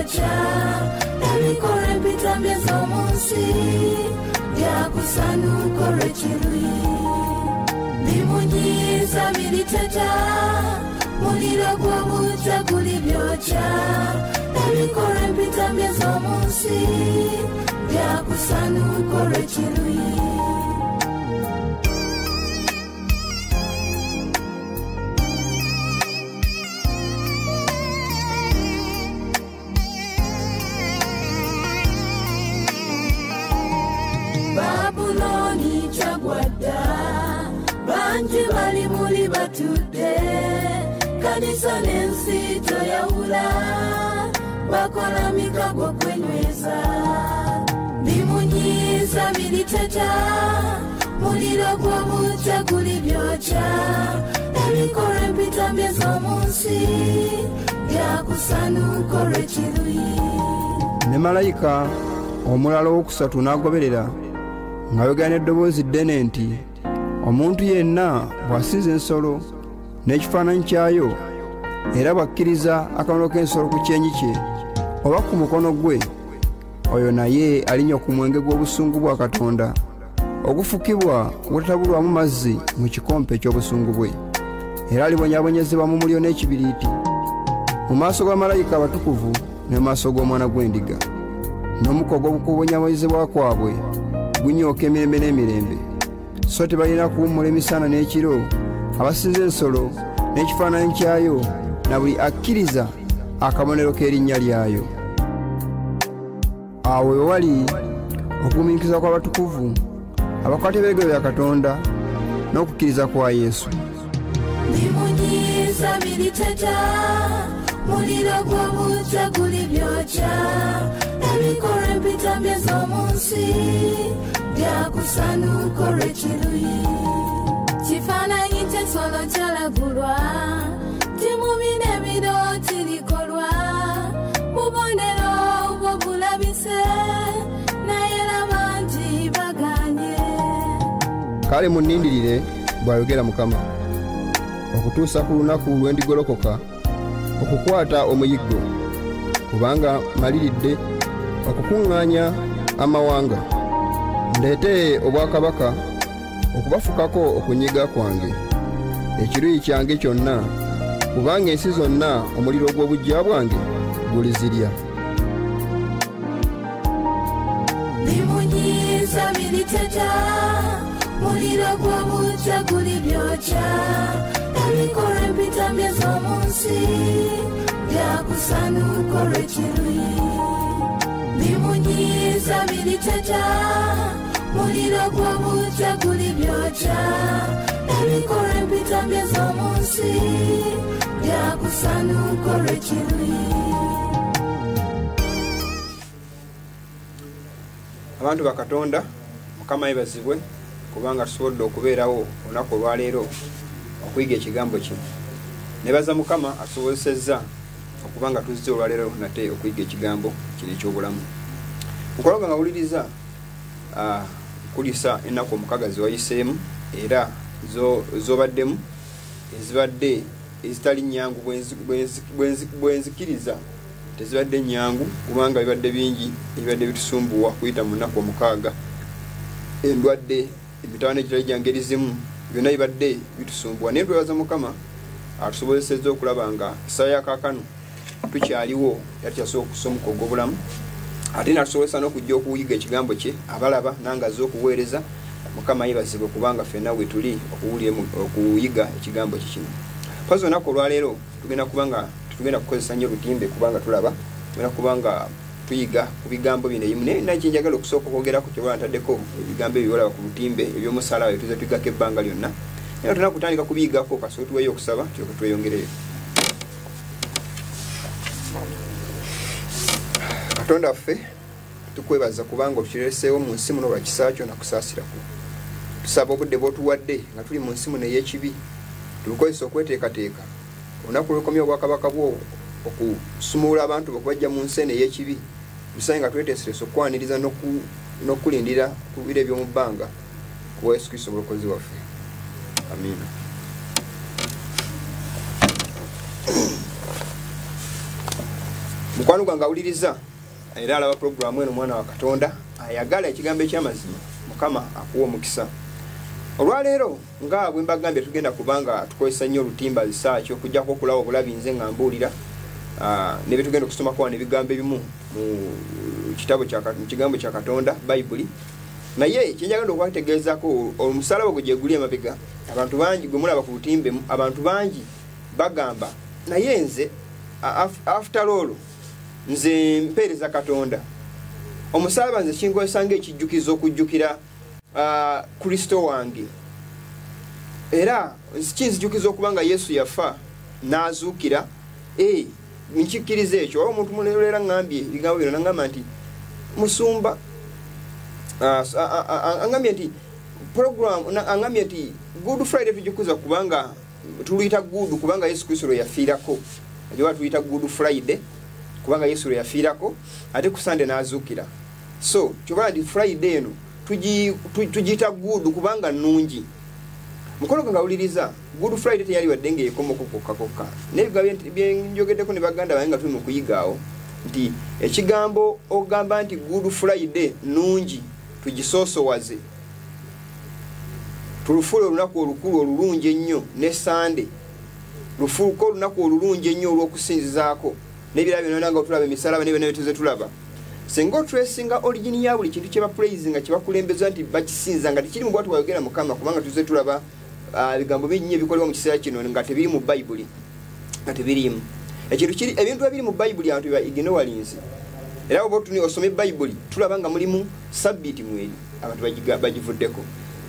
byokya ebikola empitambye z'omunsi byakusanuka olw'ekiruyi bimunyiiza biriteta muliro gw'obujja guli byokya ebikola empitambye z'omunsi byakusanuka olw'ekiruyi Babuloni chagwada banji bali muli batudde kanisa n'ensi toyawula bakola mikago kwenyweza bimunyiiza biriteta muliro gw'obujja guli byokya ebikola empitambye z'omunsi byakusanuka olw'ekiruyi ne malayika omulala owokusatu n'agoberera ng'ayogera n'eddoboozi ddene nti omuntu yenna bw'asinza ensolo n'ekifaananyi kyayo era bw'akkiriza akabonero k'ensolo ku kyenyi kye oba ku mukono gwe oyo naye alinywa ku mwenge gw'obusungu bwa Katonda ogufukibwa obutatabulwamu mazzi mu kikompe eky'obusungu bwe era alibonyaabonyezebwa mu muliro n'ekibiriiti mu maaso ga malayika abatukuvu ne mu maaso g'omwana gw'endiga n'omukogo ogw'okubonyaabonyezebwa kwabwe gunyooka emirembe n'emirembe so tebalina kuwummula emisana n'ekiro abasinza ensolo n'ekifaananyi kyayo na buli akkiriza akabonero k'erinnya lyayo awo we wali okugumiikiriza kw'abatukuvu abakwata ebiragiro bya Katonda n'okukkiriza kwa Yesu bimunyiiza biriteta muliro gw'obujja guli byokya ebikola empitambye z'omunsi byakusanuka olw'ekiruyi kifaananyi ky'ensolo kyalagulwa timubi n'ebiro kirikolwa bubonero obwo bulabise naye labangi baganye kale munnindirire bw'ayogera Mukama okutuusa ku lunaku lwe ndigolokoka okukwata omuyiggo kubanga maliridde okukuŋŋaanya amawanga ndeete obwakabaka okubafukako okunyiga kwange ekiruyi kyange kyonna kubanga ensi zonna omuliro gw'obujja bwange gulizirya bimunyiiza biriteta muliro gw'obujja guli byokya ebikola empitambye z'omunsi byakusanuka olw'ekiruyi bimunyiiza biriteta muliro gw'obujja guli byokya ebikola empitambye z'omunsi byakusanuka olw'ekiruyi abantu ba Katonda Mukama yebazibwe kubanga tusobodde okubeerawo olunaku olwaleero okuyiga ekigambo kino nebaza Mukama asobozesezza okubanga tuzze olwaleero nate okuyiga ekigambo kino eky'obulamu nkologa nga wuliriza kulisa ennaku omukaaga zewayiseemu era zobaddemu ezibadde ezitali nnyangu bwenzikiriza tezibadde nnyangu kubanga bibadde bingi ebibadde bitusumbuwa kuyita mu nnaku omukaaga endwadde emitawaana egitali gya ngeri zimu byonna bibadde bitusumbuwa naye twebaza Mukama atusobozesezza okulaba nga essaawa ya kaakano tukyaliwo era tukyasobola okussa omukogo ogw'obulamu ate natusobozesa n'okujja okuyiga ekigambo kye abalaba nange azze okuweereza Mukama yebazibwe kubanga ffenna we tuli okuyiga ekigambo kye kino mpazi olunaku olwaleero tugenda kukozesa nnyo olutimbe kubanga tulaba tugenda kubanga tuyiga ku bigambo bino ebimu naye nakye njagala okusooka okwogerako kyebala ntaddeko ebigambo ebiwolaba ku lutimbe eby'omusala bye tuze tuyigako ebbanga lyonna naye tulina kutandika kubiyigako kasooka tuweeyo okusaba kyoka tweyongereyo Katonda waffe tukwebaza kubanga otukireseewo mu nsi muno lwa kisa kyo nakusaasirako tusaba obudde bw'otuwadde nga tuli mu nsi muno ey'ekibi tubukozesa okweteekateeka olunaku lwekomya obwakabaka bwo okusumulula abantu bakubajja mu nsi eno ey'ekibi tusabe nga tweteeseresa okwaniriza n'okulindira ku biro eby'omu bbanga kuwa Yesu Kristo obulokozi waffe amiina mukwano gwange awuliriza era alaba programu eno mwana wa Katonda ayagala ekigambo eky'amazima Mukama akuwa omukisa. Olwaleero nga bwe mbagambye tugenda kubanga tukozesa nnyo olutimba research okujjako okulaba obulabi nze nga mbuulira ne bye tugenda okusomako wano ebigambo ebimu mu kigambo kya Katonda Bayibuli. Naye kyenjagala okwategeezako omusalaba gwe gyeguli emabega abantu bangi gwe mulaba ku lutimbe abantu bangi bagamba naye nze after all nze mpeereza Katonda omusalaba nze kinkozesa ng'ekijjukizo okujjukira Kristo wange era kinzijukiza okubanga Yesu yafa n'azuukira nkikkiriza ekyo omuntu mulera ngambye bigambo bino nangamba nti musumba angambye nti program angambye nti Good Friday tujikuza kubanga tuluyita good kubanga Yesu Kristo lwe yafiirako ajwa tuluyita Good Friday kubanga Yesu lwe yafiirako ate ku Sunday n'azuukira so kyobala ndi Friday eno tujita good kubanga nungi mukono nga uliriza Good Friday teyali wadenge yekomo kokka nebigabe byenjogeddeko ne baganda bayenga tuli mu kuyigaawo nti ekigambo ogamba nti Good Friday nungi tugisoosowaze tulufule olunaku olukulu olulungi ennyo ne Sunday lufuuko olunaku olulungi ennyo olw'okusinzizaako n'ebirabo byonna tulaba emisalaba n'ebyo tuze tulaba sengo tracinga origin ya buli kintu kyeba praising nga kiba kulembeza nti bakisinza nga tikiri mu bwatu bayogera Mukama kubanga tuze tulaba bigambo bingi ebikolebwa mu kiseera kino nga tebiri mu Bayibuli nga tebirimu ekintu kiri ebintu ebiri mu Bayibuli abantu ba ignorancy era obo tuni osome Bayibuli tulaba nga mulimu sabiti mweri abantu bagivuddeko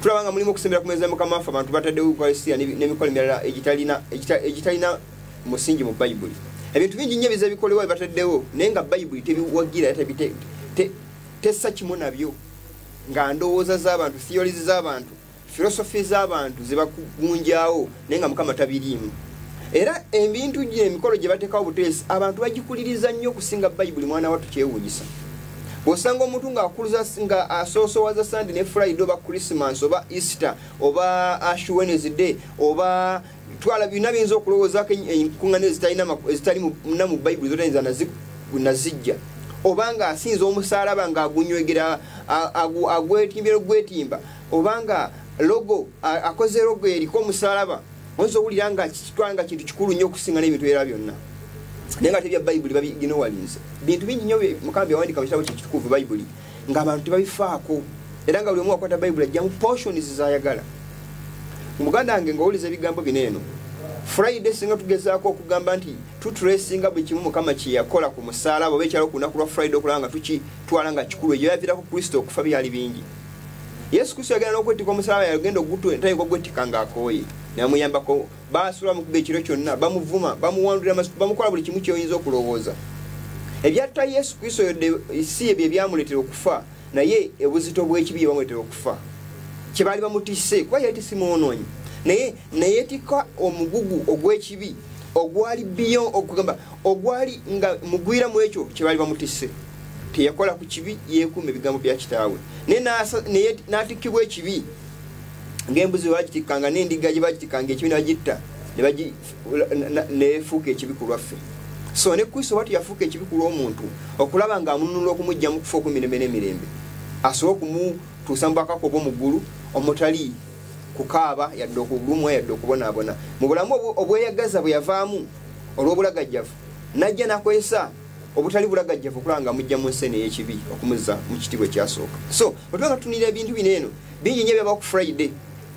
tulaba nga mulimu okusembera ku meza Mukama afa abantu bataddewo Eucharistia n'emikolo emirala egitalina musingi mu Bayibuli ebintu bingi nnyo biza bikolebwa bataddewo naye nga Bayibuli tebiwagira tessa kimu nabyo nga ndowooza z'abantu theories z'abantu philosophy z'abantu zibakunjaawo naye nga Mukama tabiriimu era ebintu gye emikolo gye bateekawo buteesi abantu bagikuliriza nnyo okusinga Bayibuli mwana wattu kyewuunyisa bw'osanga omuntu ng'akuluza nga asoosowaza Sunday ne Friday oba Christmas oba Easter oba Ash Wednesday oba twala bina binzo okulowoozaako enkuŋŋaano ezitali mu Bayibuli zotayinza nazijja obanga asinza omusaalaba ng'agunywegera agwetimbira ogwetimba obanga logo akoze logo eriko omusaalaba oyinza owulira nga kitwala nga kintu kikulu nnyo okusinga n'ebintu era byonna naye nga tebya Bayibuli babiginowalinze bintu bingi nnyo Mukama byawandika mu kitabo kye kitukuvu Bayibuli ng'abantu tebabifaako era nga buli omu akwata Bayibuli ajja mu portions z'ayagala muganda wange ng'owuliza ebigambo bino eno Friday singa tugezaako okugamba nti tutracinga buli kimu Mukama kye yakola ku musaalaba oba ekyalo ku lunaku lwa Friday okulaba nga tukitwala nga kikulu ekyo yaviirako Kristo okufa byali bingi Yesu Kristo yagenda n'okwetika omusaalaba yagenda ogutayinza ogwetika ng'akooye namuyambako baasula mu kuba ekiro kyonna bamuvuma bamuwandulira bamukola buli kimu kyoyinza okulowooza ebyatta Yesu Kristo yodde si ebyo ebyamuleetera okufa naye obuzito bw'ekibi byamuleetera okufa kye baali bamutisse kuba yali tisimwonoonyi naye neyeetika omugugu ogw'ekibi ogwali biyo okugamba ogwali nga mugwira mu ekyo kye baali bamutisse teyakola ku kibi yeekuuma ebigambo bya kitaawe naye n'atikkibwa ekibi ng'embuzi bagitikkanga n'endiga gye bagitikkanga ekibi nagitta nefuuka ekibi ku lwaffe so ne Kristo bwatu yafuuka ekibi ku lw'omuntu okulaba ng'amununula okumujja mu kufa okw'emirembe n'emirembe asobola okumutuusa mu bwakako obw'omu ggulu omutali kukaaba yadde okugulumwa yadde okubonaabona mu bulamu obweyagaza bwe yavaamu olw'obulagajjavu najja nakozesa obutali bulagajjavu okulaba nga mujja mu nsi ey'ekibi okumuzza mu kitibwa ekyasooka so bwetubanga tutunira ebintu bino eno bingi nnyo byaba ku Friday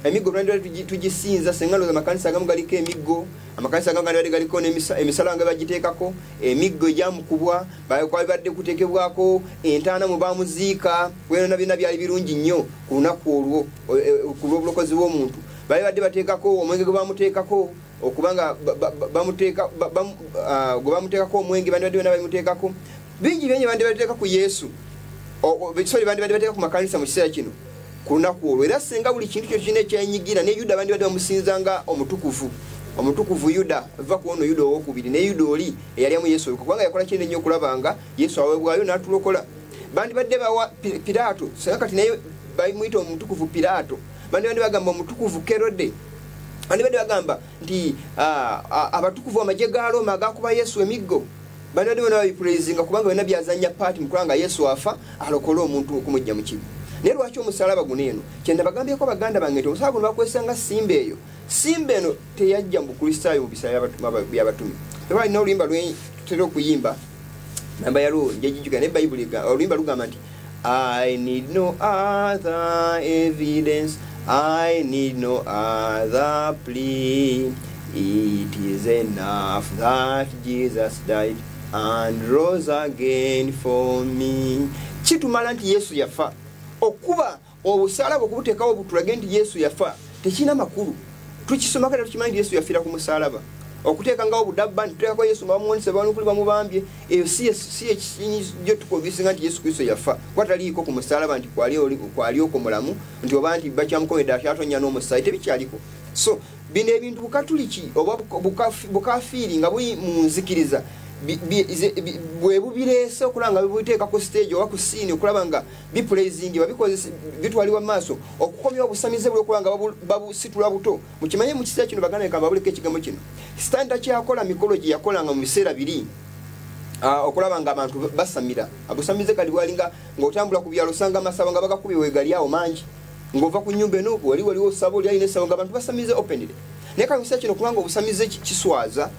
emiggo tulandira tugisinza senga ndowooza amakanisa agamu galiko emiggo amakanisa agamu gandibadde galiko emisala nga bagiteekako emiggo egyamukubwa kwali badde kuteekebwako entaana mu bamuziika wena byonna byali birungi nnyo ku lunaku olwo ku lw'obulokozi bw'omuntu bali badde bateekako omwenge gwe bamuteekako okubanga gwe bamuteekako omwenge bandibadde byonna bamuteekako bingi byenye bandibadde bateeka ku Yesu bandibadde bateeka ku makanisa mu kiseera kino ku lunaku olwo era singa buli kintu kyo kirina ekyenyigira ne Yuda bandibadde bamusinzanga omutukuvu Yuda ava ku ono Yuda owokubiri ne Yuda oli eyalyamu Yesu kubanga yakola kinene nnyo okulabanga Yesu aweebwayo n'atulokola bandibadde bawa Piraato singa kati naye bamuyita omutukuvu Piraato bandibadde bagamba omutukuvu Kerode bandibadde bagamba nti abatukuvu amagye ga Roma agakuba Yesu emiggo bano ndi bano bipraising kubanga bena byazanya party mukulanga Yesu afa alokole omuntu okumujja mu kibi ne lwaki omusalaba guno eno kyenda bagambye ko baganda bange nti omusalaba guno bakwesanga simba eyo simba eno teyajja mu kristaayo mu bisaya by'abatumi tebali n'oluyimba lwetera okuyimba namba yalwo njejijjuka ne bayibuli oluyimba lugamba nti I need no other evidence, I need no other plea. It is enough that Jesus died and rose again for me. Chitumala nti Yesu yafa. Okuba obusalaba okubutekawo obutulage nti Yesu yafa tekina makulu. Tukisoma kale tukimanyi Yesu yafira ku musalaba. Okuteka ngawo budabba nteka ko Yesu bamuwonise abantu kuli bamubambye eyo si ekinyi gyo tukobisinga nti Yesu Kristo yafa kwataliiko ku musalaba nti kwali okumulamu nti oba nti bakyamukomeda kyatonya n'omusaayi tebikyaliko. So bino ebintu bukatuliki oba bukafiiri nga buli mu nzikiriza bwe bubireese okulanga bibiteeka ku stage oba ku scene okulaba nga bipraising babikozesa bitwaliwa maaso okukomya obusamize buli okulanga babusitula buto mukimanye mu kiseera kino baganda ekamba buleka ekigambo kino standard kyakola mycology yakolanga mu biseera biri okulaba nga abantu basamira abusamize kali bwalinga ng'otambula ku byalo osanga amasaba nga bagakubi wegali awo mangi ng'ova ku nnyumba eno waliwo osaba oli alina esaba nga abantu basamize openly naye kali mu kiseera kino okulanga obusamize kiswaza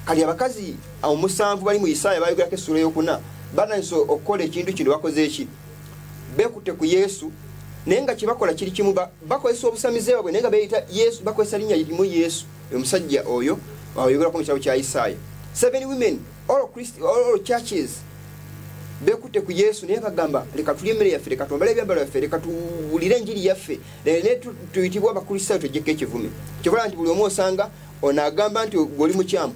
kali abakazi omusanvu bali mu Isaya bayogerako essula ey'okuna bananso okukola ekintu kino bakoze eki beekutte ku Yesu naye nga kyebakola kiri kimu bakozesa obusamize bwabwe naye nga beeyita Yesu bakozesa linnya lirimu Yesu omusajja oyo ayogerako mu kitabo kya Isaya 7 women all churches beekutte ku Yesu naye bagamba leka tulye emmere yaffe leka twambale ebyambalo byaffe leka tuwulire enjiri yaffe naye tuyitibwa abakristaayo tujjeko ekivume kyokola nti buli omu osanga ono agamba nti oli mukyamu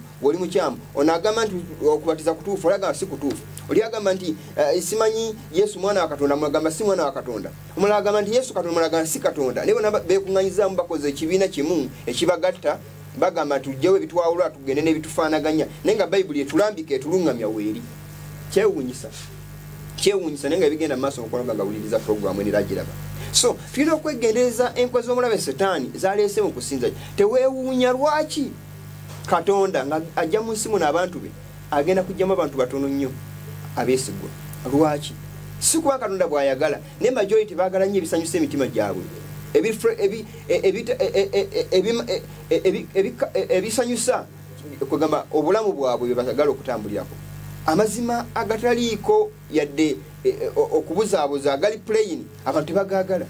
ono agamba nti okubatiza kutuufu olagamba si kutuufu oli agamba nti simanyi Yesu mwana wa Katonda mulagamba si mwana wa Katonda omulala agamba nti Yesu Katonda mulagamba si Katonda naye bona beekuŋŋanyizaamu bakoze ekibiina kimu ekibagatta bagamba nti tujjewo ebitwawula tugende n'ebitufaanaganya naye nga bayibuli etulambika etuluŋŋamya weeri kyewuunyisa naye nga ebigenda mu maaso okulaga nga wuliriza programu eniragiraba. So tulina okwegendereza enkwe z'omulabe Setaani zaleese mu kusinza teweewuunya lwaki Katonda nga ajja mu nsi muno abantu be agenda kujjamu abantu batono nnyo abeesigwa lwaki si kuba Katonda bw'ayagala naye majority baagala nnyo ebisanyusa emitima gyabwe ebisanyusa kugamba obulamu bwabwe bye baagala okutambulirako amazima agataliiko yadde okubuzaabuza agali plain abantu tebagagala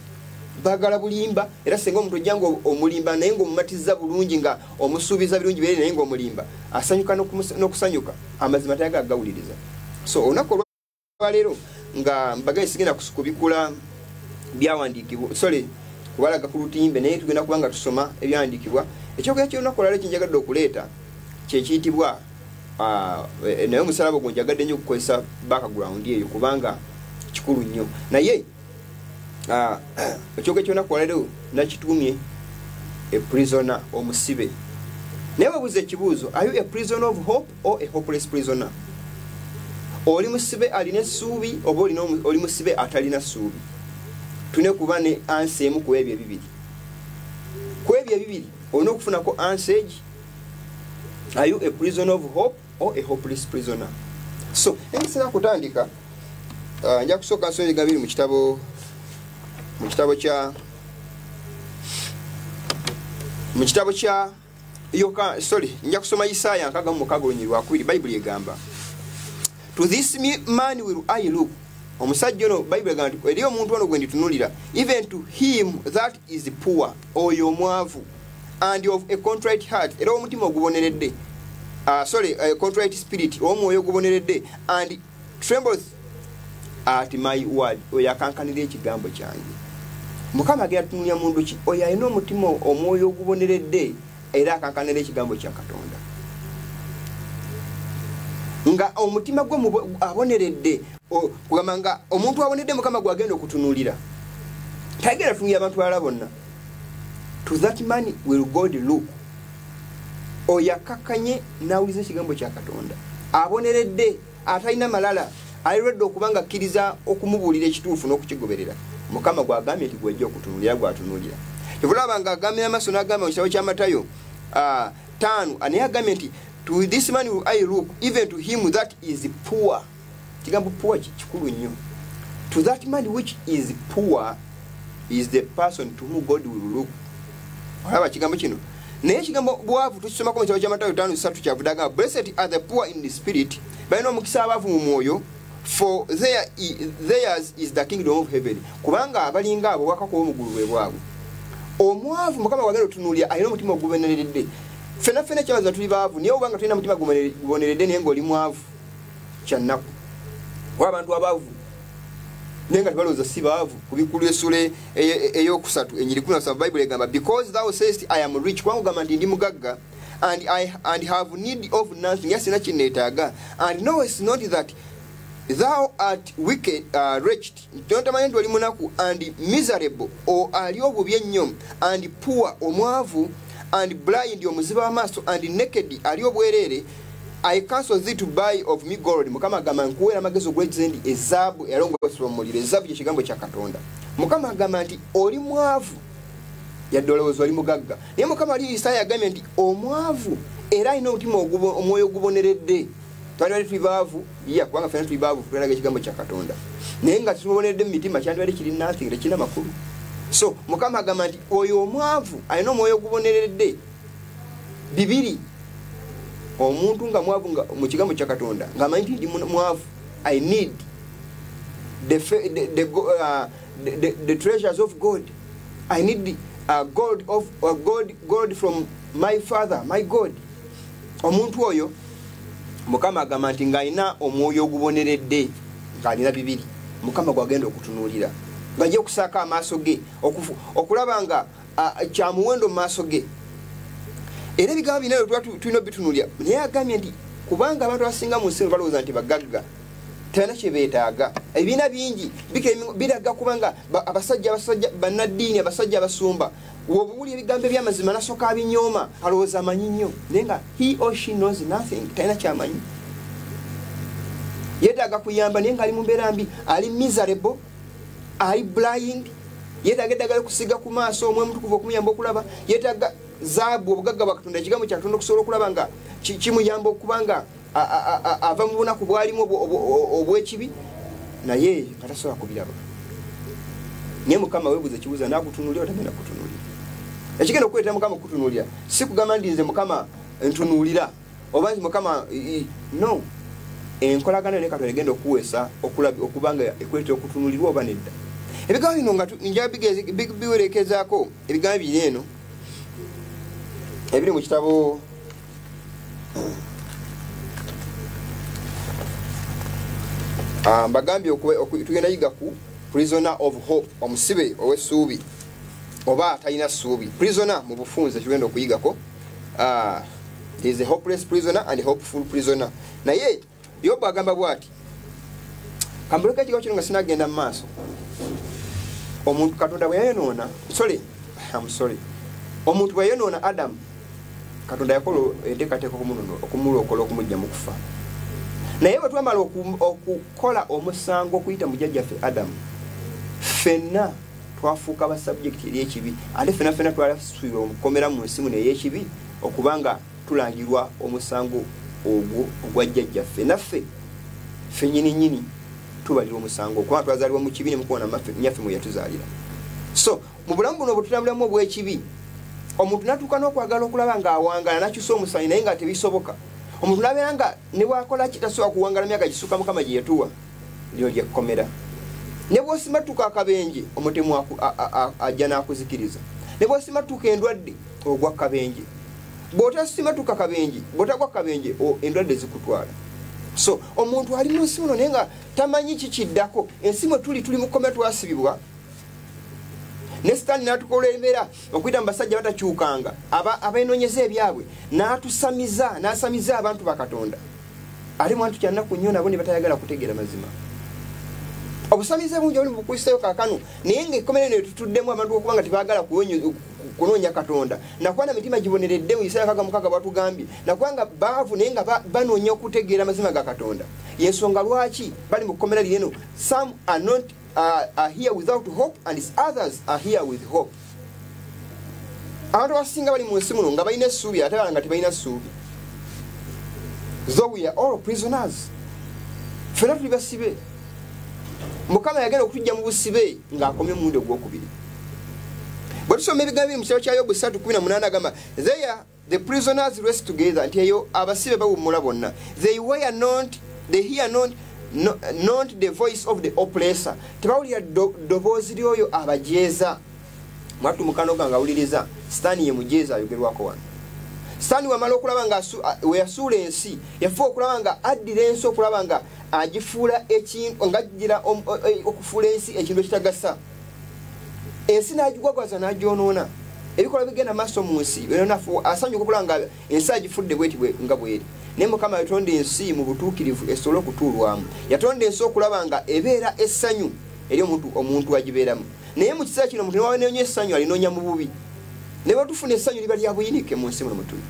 bagala bulimba era senga omuntu ojjanga omulimba naye ng'omumatiza bulungi nga omusuubiza birungi bere naye ng'omulimba asanyuka n'okusanyuka amazima tayagala gawuliriza. So olunaku olwaleero nga mbagaye sigenda kubikula byawandiikibwa kubalaga ku lutimbe naye tugenda kubanga tusoma ebyawandiikibwa ekyokuya ky'olunaku olwaleero kinjagadde okuleeta kyekiyitibwa naye omusalaba gwo njagadde nnyo okukozesa background eyo kubanga kikulu nnyo naye ekyoge kyona kwaleero nakituumye a prisoner omusibe naye babuuza ekibuuzo are you a prisoner of hope or a hopeless prisoner oli musibe alina essuubi oba oli musibe atalina ssuubi tune kuba ne ansa emu ku ebyo ebibiri olina okufunako ansage are you a prisoner of hope or a hopeless prisoner. So emisera kutandika nja kusooka nsonyi gabiri mu kitabo kya nja kusoma Isaaya 6:2 Bayibuli egamba to this man will I look omusajja ono Bayibuli egamba nti eri omuntu ono gwe nditunulira even to him that is poor oyo omwavu and of a contrite heart era omutima oguboneredde a contrite spirit omwoyo oguboneredde and trembleth at my word oyo akankanira ekigambo kyange. Mukama agenda tunulya mundu ki oyo alina omutima omwoyo oguboneredde era akankanira ekigambo kya Katonda nga omutima gwe aboneredde kugamba nga omuntu abonedde Mukama gwagenda okutunulira tagenda tunulya abantu balala bonna. To that man will God look oyo akakanye n'awuliza ekigambo kya Katonda aboneredde atalina malala alirwedde okubanga akkiriza okumubuulira ekituufu n'okukigoberera Mukama gwagambye nti gwejja okutunulira gwatunuulira. Tebulaba nga agambye amaaso n'agamba mu kitabo kya Matayo 5 naye agambye nti To this man will I look, even to him that is poor. Kigambo poor kikulu nnyo. To that man which is poor is the person to whom God will look. Olaba kigambo kino. Naye kigambo bwavu tukisoma mu kitabo kya Matayo 5:3 kyavudaga, blessed are the poor in the spirit, balina omukisa abavu mu mwoyo, for theirs is the kingdom of heaven. Kubanga abalinga abo wakako omugulu bwe bwabwe. Omwavu Mukama wagenda otunuulira alina omutima oguboneredde. Fena kyabaza tuli baavu, naye obanga tulina omutima guboneredde naye ng'oli mwavu kyannaku. Abantu abaavu nenga tibalowooza si baavu. Ku bikulu essula ey'okusatu enyiri 17 Bayibuli egamba, because thou sayest I am rich, kubanga ogamba nti ndi mugagga, and have need of nothing, era sina kinneetaaga, and knowest not that thou art wicked, wretched, tontamanya nti oli munaku, and miserable, o ali obubi ennyo, and poor, omwavu, and blind, omuziba w'amaaso, and naked, ali obwereere. I counsel thee to buy of me gold. Mukama agamba nkuweera amagezi ogw'ekize ndi ezaabu eyalongosebwa mu muliro. Ezaabu kye kigambo kya Katonda. Mukama agamba nti oli mwavu yadde olowooza oli mugagga. Naye Mukama ali Isaaya agambye nti omwavu era alina omutima omwoyo oguboneredde. Twali tuli baavu, kubanga ffenna tuli baavu tulinaga ekigambo kya Katonda. Naye nga tuboneredde mu mitima kyandibadde kiri nothing, tekirina makulu. So Mukama agamba nti oyo omwavu alina omwoyo oguboneredde. Bibiri, omuntu nga mwavu nga mu kigambo kya Katonda ng'amanyi nti ndi mwavu, I need the treasures of God. I need God from my Father, my God. Omuntu oyo Mukama agamba nti ng'alina omwoyo oguboneredde, ng'alina bibiri, Mukama gwagenda okutunuulira, ng'ajja okusaaka amaaso ge okulaba nga kya muwendo mu maaso ge. Era ebigambo bino tulina bitunuulira. Naye agambye nti kubanga abantu abasinga mu nsi balowooza nti bagagga, tebana kye beetaaga. Ebibiina bingi biraga kubanga abasajja bannaddiini, abasajja abasumba, wobuwuli ebigambo eby'amazima nasooka abinyooma, alowooza amanyi nnyo, naye nga he or she knows nothing, talina kyamanyi. Yeetaaga kuyamba naye ng'ali mu mbeera mbi, ali miserable, ali blind, yeetaaga eddagala okusiga ku maaso omwe mutukuvu okumuyamba okulaba, yeetaaga zaabu obugagga bwa Katonda, ekigambo kya Katonda okusobola okulaba nga kimuyamba okubanga ava mu bunaku bwalimu obw'ekibi, naye nga tasobola kubiraba. Naye Mukama weebuuza ekibuuza n'akutunuulira otagenda kutunuulira. Ekigenda okuleetera Mukama okutunuulira si kugamba ndi nze Mukama ntunuulira oba nti Mukama no. Enkolagana ne Katonda egenda okuweesa okubanga ekuleetera okutunuulirwa oba nedda. Ebigambo bino nga nja biwerekezaako ebigambo bino eno ebiri mu kitabo mbagambye tugenda yiga ku prisoner of hope, omusibe ow'essuubi oba talina ssuubi. Prisoner mu bufunze tugenda okuyigako. There is a hopeless prisoner and a hopeful prisoner. Naye Yobu agamba bw'ati, kambuleka ekigambo kino nga sinagenda mu maaso. Omuntu Katonda bwe yayonoona, omuntu bwe yayonoona Adamu, Katonda yakola enteekateeka okumulokola okumujja mu kufa. Naye bwe twamala okukola omusango okuyita mu jjajjaffe Adamu, ffenna twafuuka ba subject ery'ekibi, ate ffenna twalasuubira omukomera mu nsi muno ey'ekibi okubanga tulangirwa omusango ogwo ogwa jjajjaffe. Naffe ffe nnyini tubalira omusango kubanga twazaalibwa mu kibi ne mukuwona nnyaffe mwe yatuzaalira. So mu bulamu buno bwe tutambulamu obw'ekibi, omuntu natuuka n'okwagala okulaba ng'awangala nakyusa omusanyi naye nga tebisoboka. Omuntu nabeera nga ne bwakola kitasobola kuwangala myaka gisuuka Mukama gye yatuwa, lyo lyekkomera. Ne bw'osimatuka akabenje, omutemu ajja n'akuzikiriza. Ne bw'osimatuka endwadde, ogwa kabenje. Bw'otasimatuka kabenje, bw'otagwa kabenje, endwadde zikutwala. So omuntu ali mu nsi muno naye nga tamanyi kikiddako. Ensi mwe tuli mu kkomera twasibibwa. Ne Sitaani n'atukolembera okuyita mu basajja batakyukanga abeenoonyeza ebyabwe, n'asamiza abantu ba Katonda. Ali mu bantu kyannaku nnyo nabo ne batayagala kutegeera mazima. Obusamize bungi buli mu bukristaayo kaakano, naye ng'ekkomera eno etutuddemu abantu okubanga tebaagala kunoonya Katonda. Nakuba na mitima giboneredde mu Isaaya 6:6 bw'atugambye, nakuba nga baavu naye nga banoonya okutegeera amazima ga Katonda. Y'ensonga lwaki bali mu kkomera lino. Some are here without hope and others are here with hope. Abantu abasinga bali mu nsi muno nga balina essuubi ate balanga tebalina ssuubi. though we are all prisoners. Fena tuli basibe. Mukama yagenda okutujja mu busibe ng'akomye mumundi ogwokubiri. Bwe tusoma ebigambo mu kitabo kya Yobu 3:18 agamba, there the prisoners rest together, nti eyo abasibe bawummula bonna. They hear not the voice of the oppressor. Tebawulira ddoboozi lyoyo abajeeza. Mwatu mukano ganga awuliriza Sitaani ye mujeeza ayogerwako wano. Sitaani wamala okulaba nga we yasuula ensi, yafuba okulaba nga addira ensi okulaba nga agifuula ekintu ng'agira okufuula ensi ekintu ekitagasa. Ensi n'agigwagwaza n'agyonoona. Ebikola bigenda maaso mu nsi asanyuka okulaba nga ensi agifudde bweti nga bweri. Naye Mukama yatonda ensi mu butuukirivu esobole okutuulwamu. Yatonda ensi okulaba nga ebeera essanyu eri omuntu agibeeramu. Naye mu kiseera kino omuntu newabanenyo essanyu alinoonya mu bubi. Ne batufuna essanyu liba lya buyinike mu nsi muno mutuli.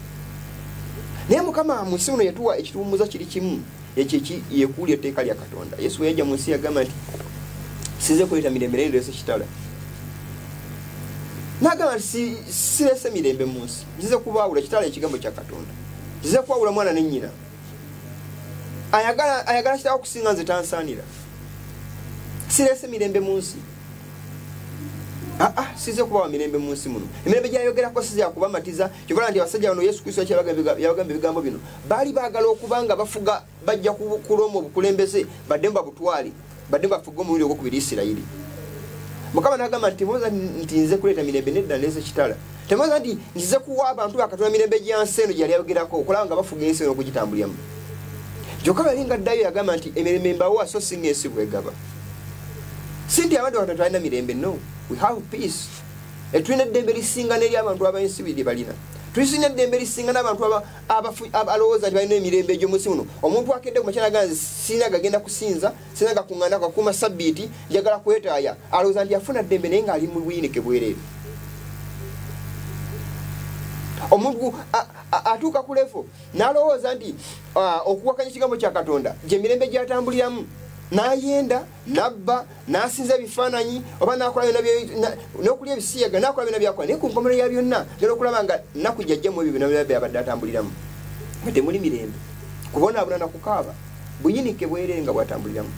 Naye Mukama mu nsi muno yatuwa ekituwummuza kiri kimu, ekyo yekuulya etteeka lya Katonda. Yesu bwe yajja mu nsi yagamba nti sinze kuleeta mirembe naye ndeese kitala. N'agamba nti sireese mirembe mu nsi, nzize kubaawula kitala ekigambo kya Katonda. Nzize kuwawula mwana ne nnyina. Ayagala kitaawo okusinga nze tansaanira. Sireese mirembe mu nsi. Size kubawa mirembe mu nsi muno. Emirembe gyayogerako size akubamatiza, kikola nti abasajja bano Yesu Kristo yabagamba ebigambo bino. Baali baagala okuba nga bafuga bajja kuloma obukulembeze badde mbabutwali, badde bafuga omulundi ogwokubiri Isirayiri. Mukama n'agamba nti temwoza nti nze kuleeta mirembe nedda ndeese kitala. Temwoza nti nzize kuwa abantu bakatonda mirembe gyansi eno gyali ayogerako okulaba nga bafuga ensi eno okugitambuliramu. Kyokka bali nga ddayo yagamba nti emirembe mbawa so singa ensi bwegaba. Sinti abantu batatwalina mirembe, no. We have peace. Tulina eddembe lisinga n'eri abantu abensi bidi balina. Tulina eddembe lisinga n'abantu abalowooza nti balina emirembe egy'omunsi muno. Omuntu akedde ku makya n'agamba nti sirina gagenda kusinza, sirina gakuŋŋaana gakuuma sabbiiti, njagala kwetaaya. Alowooza nti afuna ddembe naye ng'ali mu buyinike bwereere. Omuntu atuuka ku levo n'alowooza nti okuwakanya ekigambo kya Katonda gye mirembe gy'atambuliramu. N'ayenda, n'abba, n'asinza ebifaananyi, oba n'akola n'okulya ebisiyaga, n'akola byonna byakola. Naye ku nkomerero ya byonna genda okulaba nga nnaku gy'ajjamu ebyo byonna byabadde atambuliramu. Nga temuli mirembe. Kubonaabona na kukaaba. Buyinike bwereere nga bw'atambuliramu.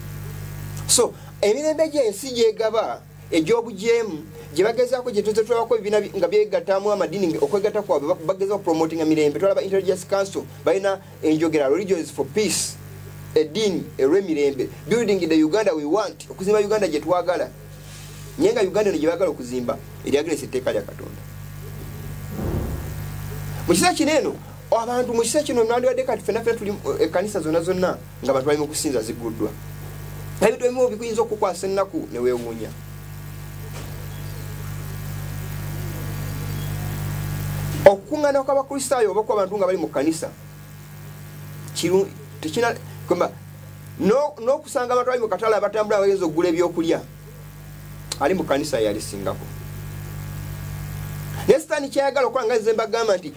So, emirembe gy'ensi gy'egaba egy'obujeemu gye bagezaako gye tulabako ebibiina nga byegattamu amadiini okwegatta kwabwe bagezaako promotinga mirembe. Tulaba Intelligence Council balina enjogera Religions for Peace. Edini erwemirembe, building the Uganda we want, okuzimba Uganda gye twagala. Nyenga Uganda ne gye bagala okuzimba eryageresa etteeka lya Katonda. Mu kiseera kino abantu mu kiseera kino nandibadde kati ffenna tuli ekkanisa zonna nga abantu bali mu kusinza zigguddwa. Ebintu ebimu bikuyinza okukwasa ennaku ne weewuunya. Okukuŋŋaana kw'abakristaayo oba kw'abantu nga bali mu kkanisa tekina kwamba n'okusanga abantu bali mu katale abatambula abagenza okugula ebyokulya ali mu kanisa yalisingako. Naye Sitaani kyayagala okukola nga nze mbagamba nti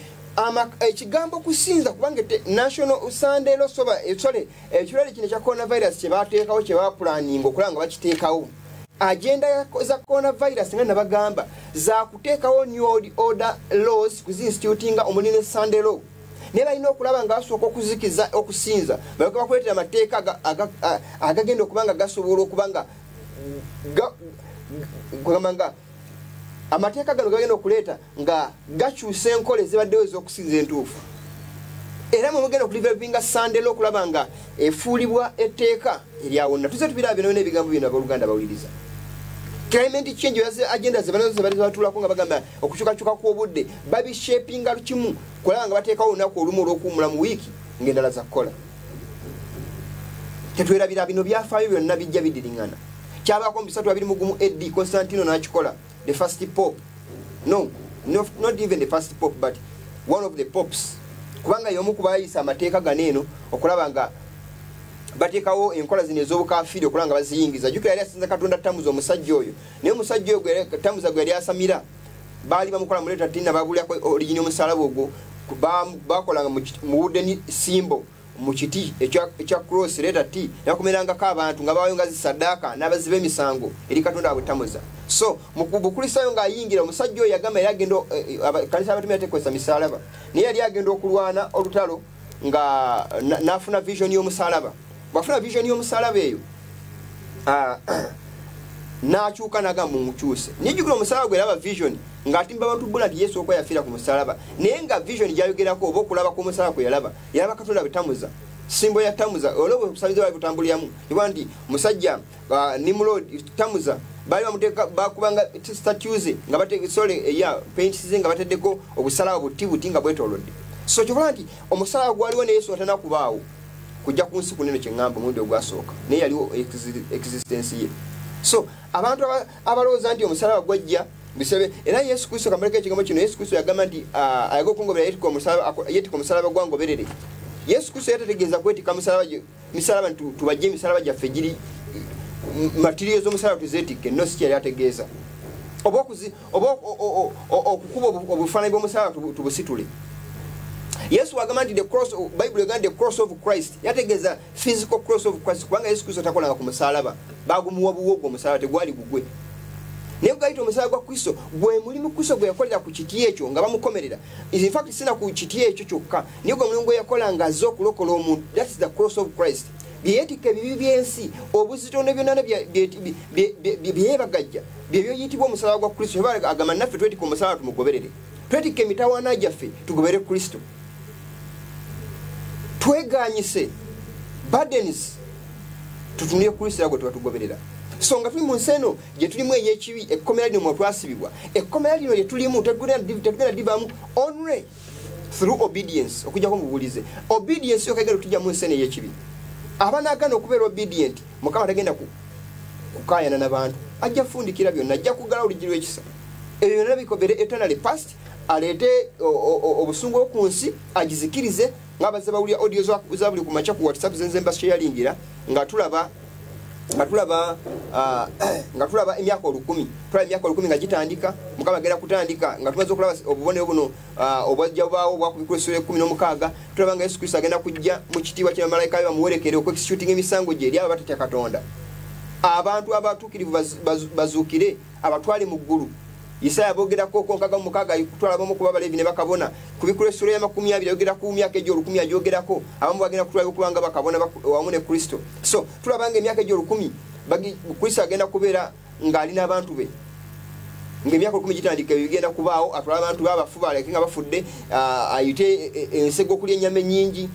ekigambo kusinza kubanga National Sunday losoba ekirwadde kino ekya coronavirus kye baateekawo kye baapulaninga okulaba nga bakiteekawo. Agenda za coronavirus nga nabagamba za kuteekawo new order laws kuzinstitutinga omulina Sunday law. Naye balina okulaba nga basooka okuzikiza okusinza balyoka bakuleetera amateeka agagenda okuba nga gasobola okuba nga amateeka gano gagenda okuleeta nga gakyusa enkola ezibaddewo ez'okusinza entuufu. Era mu mugenda okulivinga Sunday law okulaba nga efuulibwa etteeka eryawonna. Tuze tubiraba bino n'ebigambo bino abooluganda bawuliriza. Climate change agenda zebatulako nga bagamba okukyukakyuka kw'obudde babishapinga lukimu kulaba nga bateekawo olunaku olumu olw'okuwummula mu wiiki ng'endala za kukola. Tetwerabira bino byafaayo byonna bijja bidiriŋŋana. Kyabaako mu 321 AD Constantino n'akikola, the first pope. No, not even the first pope, but one of the popes. Kubanga y'omu ku baayisa amateeka ganeeno okulaba nga bateekawo enkola zino ez'obukafiiri okulaba nga baziyingiza. Jjukira yali asinza Katonda Tamuza omusajja oyo. Naye omusajja oyo Tamuza gwe yali asamira baali bamukola mu leeta tina babulako oligini omusalaba ogwo bakolanga mu wooden symbol mu kiti ekya cross leeta T yakomerangako abantu nga bawaayo nga zisaddaaka n'abaziba emisango eri Katonda abwe Tamuza. So mu bukristaayo ng'ayingira omusajja oyo yagamba yali agenda kanisa abatumi yatekozesa misalaba naye yali agenda okulwana olutalo nga nafuna vision y'omusalaba bafuna vision y'omusalaba eyo nakyuka nagamba mumukyuse nijjukira omusalaba gwe laba vision ng'atimba abantu bona nti Yesu okwa yafiira ku musalaba naye nga vision gyayogerako oba okulaba ku musalaba kwe yalaba Katonda betamuza simbo ya tamuza olwo obusabize bali butambulyamu niba nti musajja Nimrod tamuza bali bamuteka bakubanga statues nga paints nga bateddeko obusalaba buti nga bwetolodde so kyobala nti omusalaba gwaliwo ne Yesu atana kubaawo kujja ku nsi kunene kyengamba mundi ogwasooka naye yaliwo existence ye so abantu abalowooza nti omusalaba gwajja bisebe era Yesu Kristo kamaleka ekigambo kino Yesu Kristo yagamba nti ayaga okungobera yetika omusalaba gwangoberere Yesu Kristo yategeeza kwetika misalaba tubajje misalaba gyaffe giri materials z'omusalaba tuzeetikke no si kyali ategeeza oba okukuba obufaananyi bw'omusalaba tubusitule Yesu wagamba nti Bible egamba the cross of Christ yategeeza physical cross of Christ kubanga Yesu Kristo takolanga ku musalaba bagumuwa buwogwo omusalaba tegwali gugwe naye gayita omusalaba gwa Kristo gwe mulimu Kristo gwe yakolera ku kiti ekyo nga bamukomerera in fact sina ku kiti ekyo kyokka niye gwe mulimu gwe yakola nga azze okulokola omuntu that is the cross of Christ byeyetika ebibi by'ensi obuzitono byonna byebagajja byebyoyitibwa omusalaba gwa Kristo agamba naffe twetika omusalaba tumugoberere twetika emitawaana gyaffe tugobere Kristo tweganyise burdens tutunire Kristo era gwe tuba tugoberera so nga tuli mu nsi eno gye tulimu ey'ekibi ekkomera lino mwe twasibibwa ekkomera lino lye tulimu tetugenda divaamu only through obedience okujjako mubuulize obedience yokagenda tujja mu nsi eno ey'ekibi abanaagana okubeera obedient Mukama tagenda kukaayana n'abantu ajja fundikira byonna ajja kugala oluggi lw'ekisa ebyo byonna bikobere eternally past aleete obusungu ku nsi agizikirize ng'abazze bawulira audio za buli ku makya ku WhatsApp zenze mba sharingira nga tulaba emyaka 10 tulaba emyaka 10 nga gitandika Mukama agenda kutandika nga tumaze okulaba obubonero buno obwajja bwaawo bwakubikwesula 16 tulaba nga Yesu Kristo agenda kujja mu kitiibwa kya malayika bamuwerekere okwekisyutinga emisango gye eri abo batatya Katonda abantu abatuukirivu bazuukire abatwale mu ggulu Isaya bogerako konkaga mukaga kutwala bomu kuba balevi ne bakabona kubikula sura ya 20 yogera ku myaka ejo 10 yajogerako abamu bagenda kutwala kubanga bakabona wamu ne Kristo so tulabanga emyaka ejo 10 bagi Kristo agenda kubeera ngali n'abantu be ngemyaka 10 gitandika bigenda kubaawo atwala abantu babafuba lekinga bafudde ayite ensego kulya nyame nyingi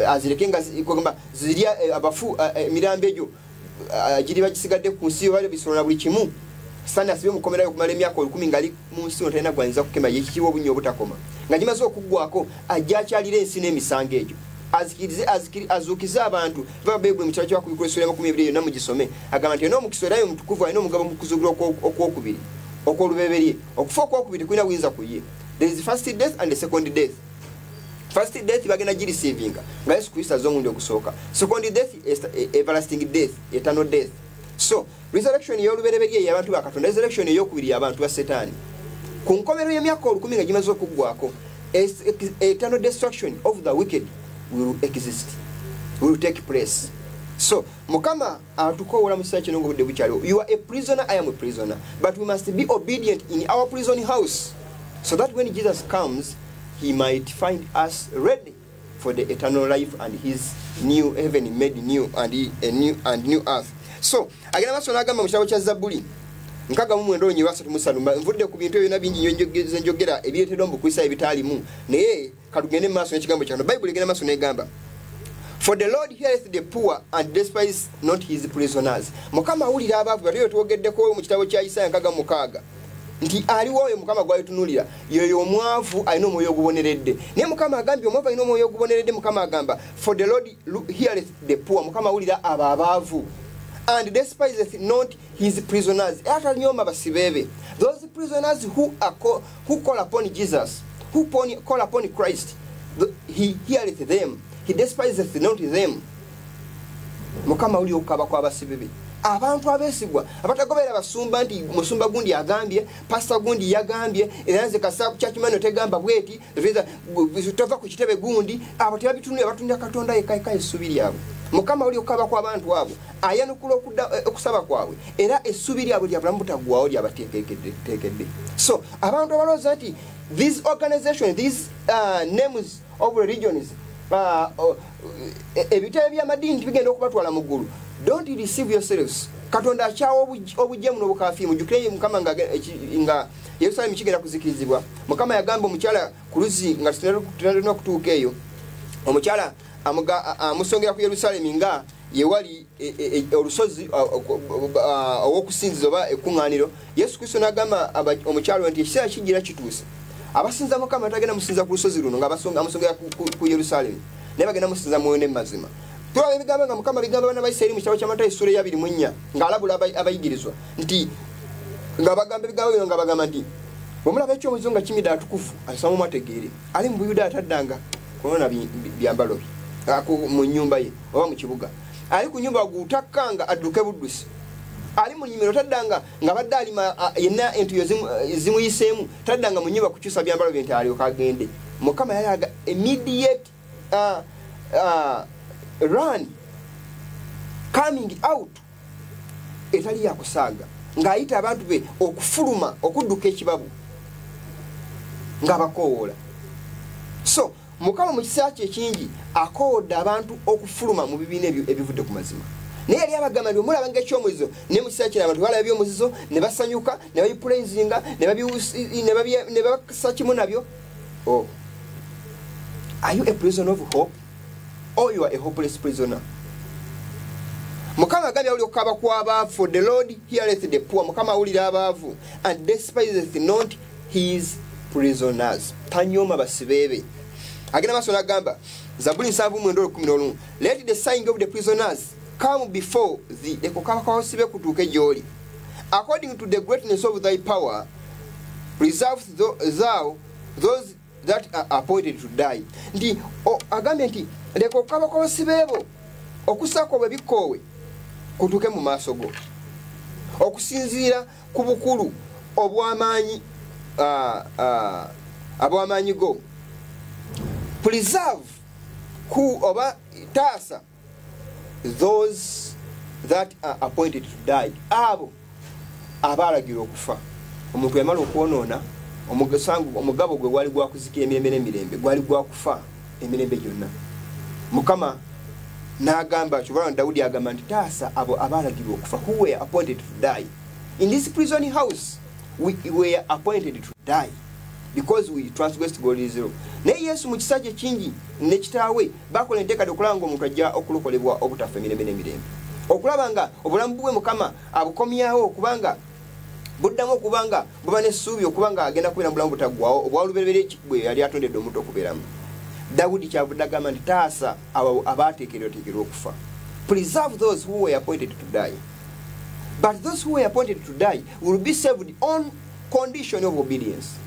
azirekenga ikogamba zirya abafu mirambe ejo giri bagisigadde ku nsi bale bisona buli kimu Sana sibe mukomera yokumala emyaka 10 ngali mu nsi otayina gwanza kukema yekikiwo bunyo obutakoma nga gimaze okuggwako ajja kyalira ensi n'emisango ejo azukiza abantu baba Bible mukiro kya kubikosera 12 na mugisome agamba nti n'omukisoro ayo mutukuvu ayina omugabo mukuzugura okwokubiri okwolubeberye okufa okwokubiri kulina buyinza kuye there is first death and the second death first death bagenda giri saving nga Yesu Kristo azomundi okusooka second death everlasting death eternal death so resurrection y'olubereberye y'abantu ba Katonda resurrection y'okubiri y'abantu ba Setaani ku nkomero y'emyaka 10 nga gimaze okuggwako eternal destruction of the wicked will exist will take place so Mukama atukowola mu kiseera kino ng'obudde bukyaliwo you are a prisoner I am a prisoner but we must be obedient in our prison house so that when Jesus comes he might find us ready for the eternal life and his new heaven made new and a new earth so agenda masona agamba mu kitabo kya Zabbuli nkaga mu mwendo onyi wasatu musalumba nvudde ku bintu ebyo bingi njogera ebireetedde omukwisa ebitaalimu naye katugende mu maaso n'ekigambo kya Bible egenda maaso n'egamba for the Lord heareth the poor and despises not his prisoners Mukama awulira abaavu baliyo twogeddeko mu kitabo kya Isaya nkaga mukaaga nti aliwo oyo Mukama gw'ayitunulira yoyo omwavu alina omwoyo oguboneredde naye Mukama agambye omwavu alina omwoyo oguboneredde Mukama agamba for the Lord heareth the poor Mukama awulira abaavu and despiseth not his prisoners atanyoma basibebe those prisoners who call upon Jesus who call upon Christ he heareth them he despiseth not them Mukama uli okaba kwa basibebe abantu abesigwa abatagobera basumba nti musumba gundi agambye pastor gundi yagambye eranze kasabu kyakimano tegamba bweti tova ku kitebe gundi abo tebabitunira batunda Katonda ekaika esubiri yabo Mukama uli okaba kwa abantu abo ayanukula okusaba kwawe era esubiri yabo lyabulamu butagwawo lyabatekedde so abantu abaloza nti these organizations these names of religions ebitebe by'amadini tibigenda okubatwala mu ggulu. Don't deceive yourselves. Katonda akyawa obujjemu n'obukafi mujjukire Mukama nga Yerusalemu kigenda kuzikirizibwa. Mukama yagamba omukyala ku luzzi nga tunalina kutuuka eyo. Omukyala amusongera ku Yerusalemu nga yewali olusozi owokusinziza oba ekkuŋŋaaniro. Yesu Kristo n'agamba omukyala nti ekiseera kijjira kituuse. Abasinza Mukama tagenda musinza ku lusozi luno nga amusongera ku Yerusalemu. Naye bagenda musinza mwoyo n'emazima. Tulaba ebigambo nga Mukama bigamba abaana ba Isirayiri mu kitabo kya Matayo essula ya 24 ng'alabula abayigirizwa nti nga bagamba ebigambo bino nga bagamba nti bw'omulaba ekyomuzizo nga kimidde atukufu asoma mwategeere ali mu Buyudaaya taddanga kunona byambalo bye mu nnyumba ye oba mu kibuga. Ali ku nyumba gutakkanga adduke buddusi. Ali mu nnimiro taddanga nga badde alima yenna entuyo zimuyiseemu taddanga mu nnyumba kukyusa byambalo bye nti alyoka agende. Mukama yalaga immediate run coming out etali yakusaaga ng'ayita abantu be okufuluma okudduka ekibabu ng'abakoowola. So Mukama mu kiseera kye ekingi akoowodde abantu okufuluma mu bibiina ebivudde ku mazima. Naye yali abagamba nti omulaba ng'ekyomuzizo ne mu kiseera kino abantu balaba by'omuzizo ne basanyuka ne babipulezinga ne bakasa kimu nabyo. Oh, are you a prisoner of hope or you are a hopeless prisoner? Mukama agambye awulira okukaaba kw'abaavu, for the Lord heareth the poor. Mukama awulira abaavu and despiseth not his prisoners. Tanyooma basibe be. Agenda maaso n'agamba Zabuli 7:11, let the sighing of the prisoners come before thee. Okukaaba kw'abasibe kutuuke gy'oli. According to the greatness of thy power preserve thou those that are appointed to die. Nti agambye nti leka okukaaba kw'abasibe bo okusaako bwe bikoowe kutuuke mu maaso go okusinziira ku bukulu obw'amaanyi abw'amaanyi go. Preserve ku oba taasa those that are appointed to die, abo abalagirwa okufa. Omuntu yamala okwonoona omugabo gwe gwali gwakuzikira emirembe n'emirembe, gwali gwakufa emirembe gyonna. Mukama n'agamba kyobala Dawudi agamba nti taasa abo abalagirwa okufa, who were appointed to die. In this prison house we were appointed to die because we transgressed God's law. Naye Yesu mu kisa kye kingi ne kitaawe bakola enteekadde okulaba ng'omuntu ajja okulokolebwa obutafa emirembe n'emirembe, okulaba nga obulamu bwe Mukama abukomyawo okubanga buddamu okubanga buba n'essuubi okubanga agenda kubeera mu bulamu butaggwawo obwalubere bwe yali atondedde omuntu okubeeramu. Dawudi kyavudde agamba nti taasa abo abaateekerwa okufa. Preserve those who were appointed to die. But those who were appointed to die will be saved on condition of obedience.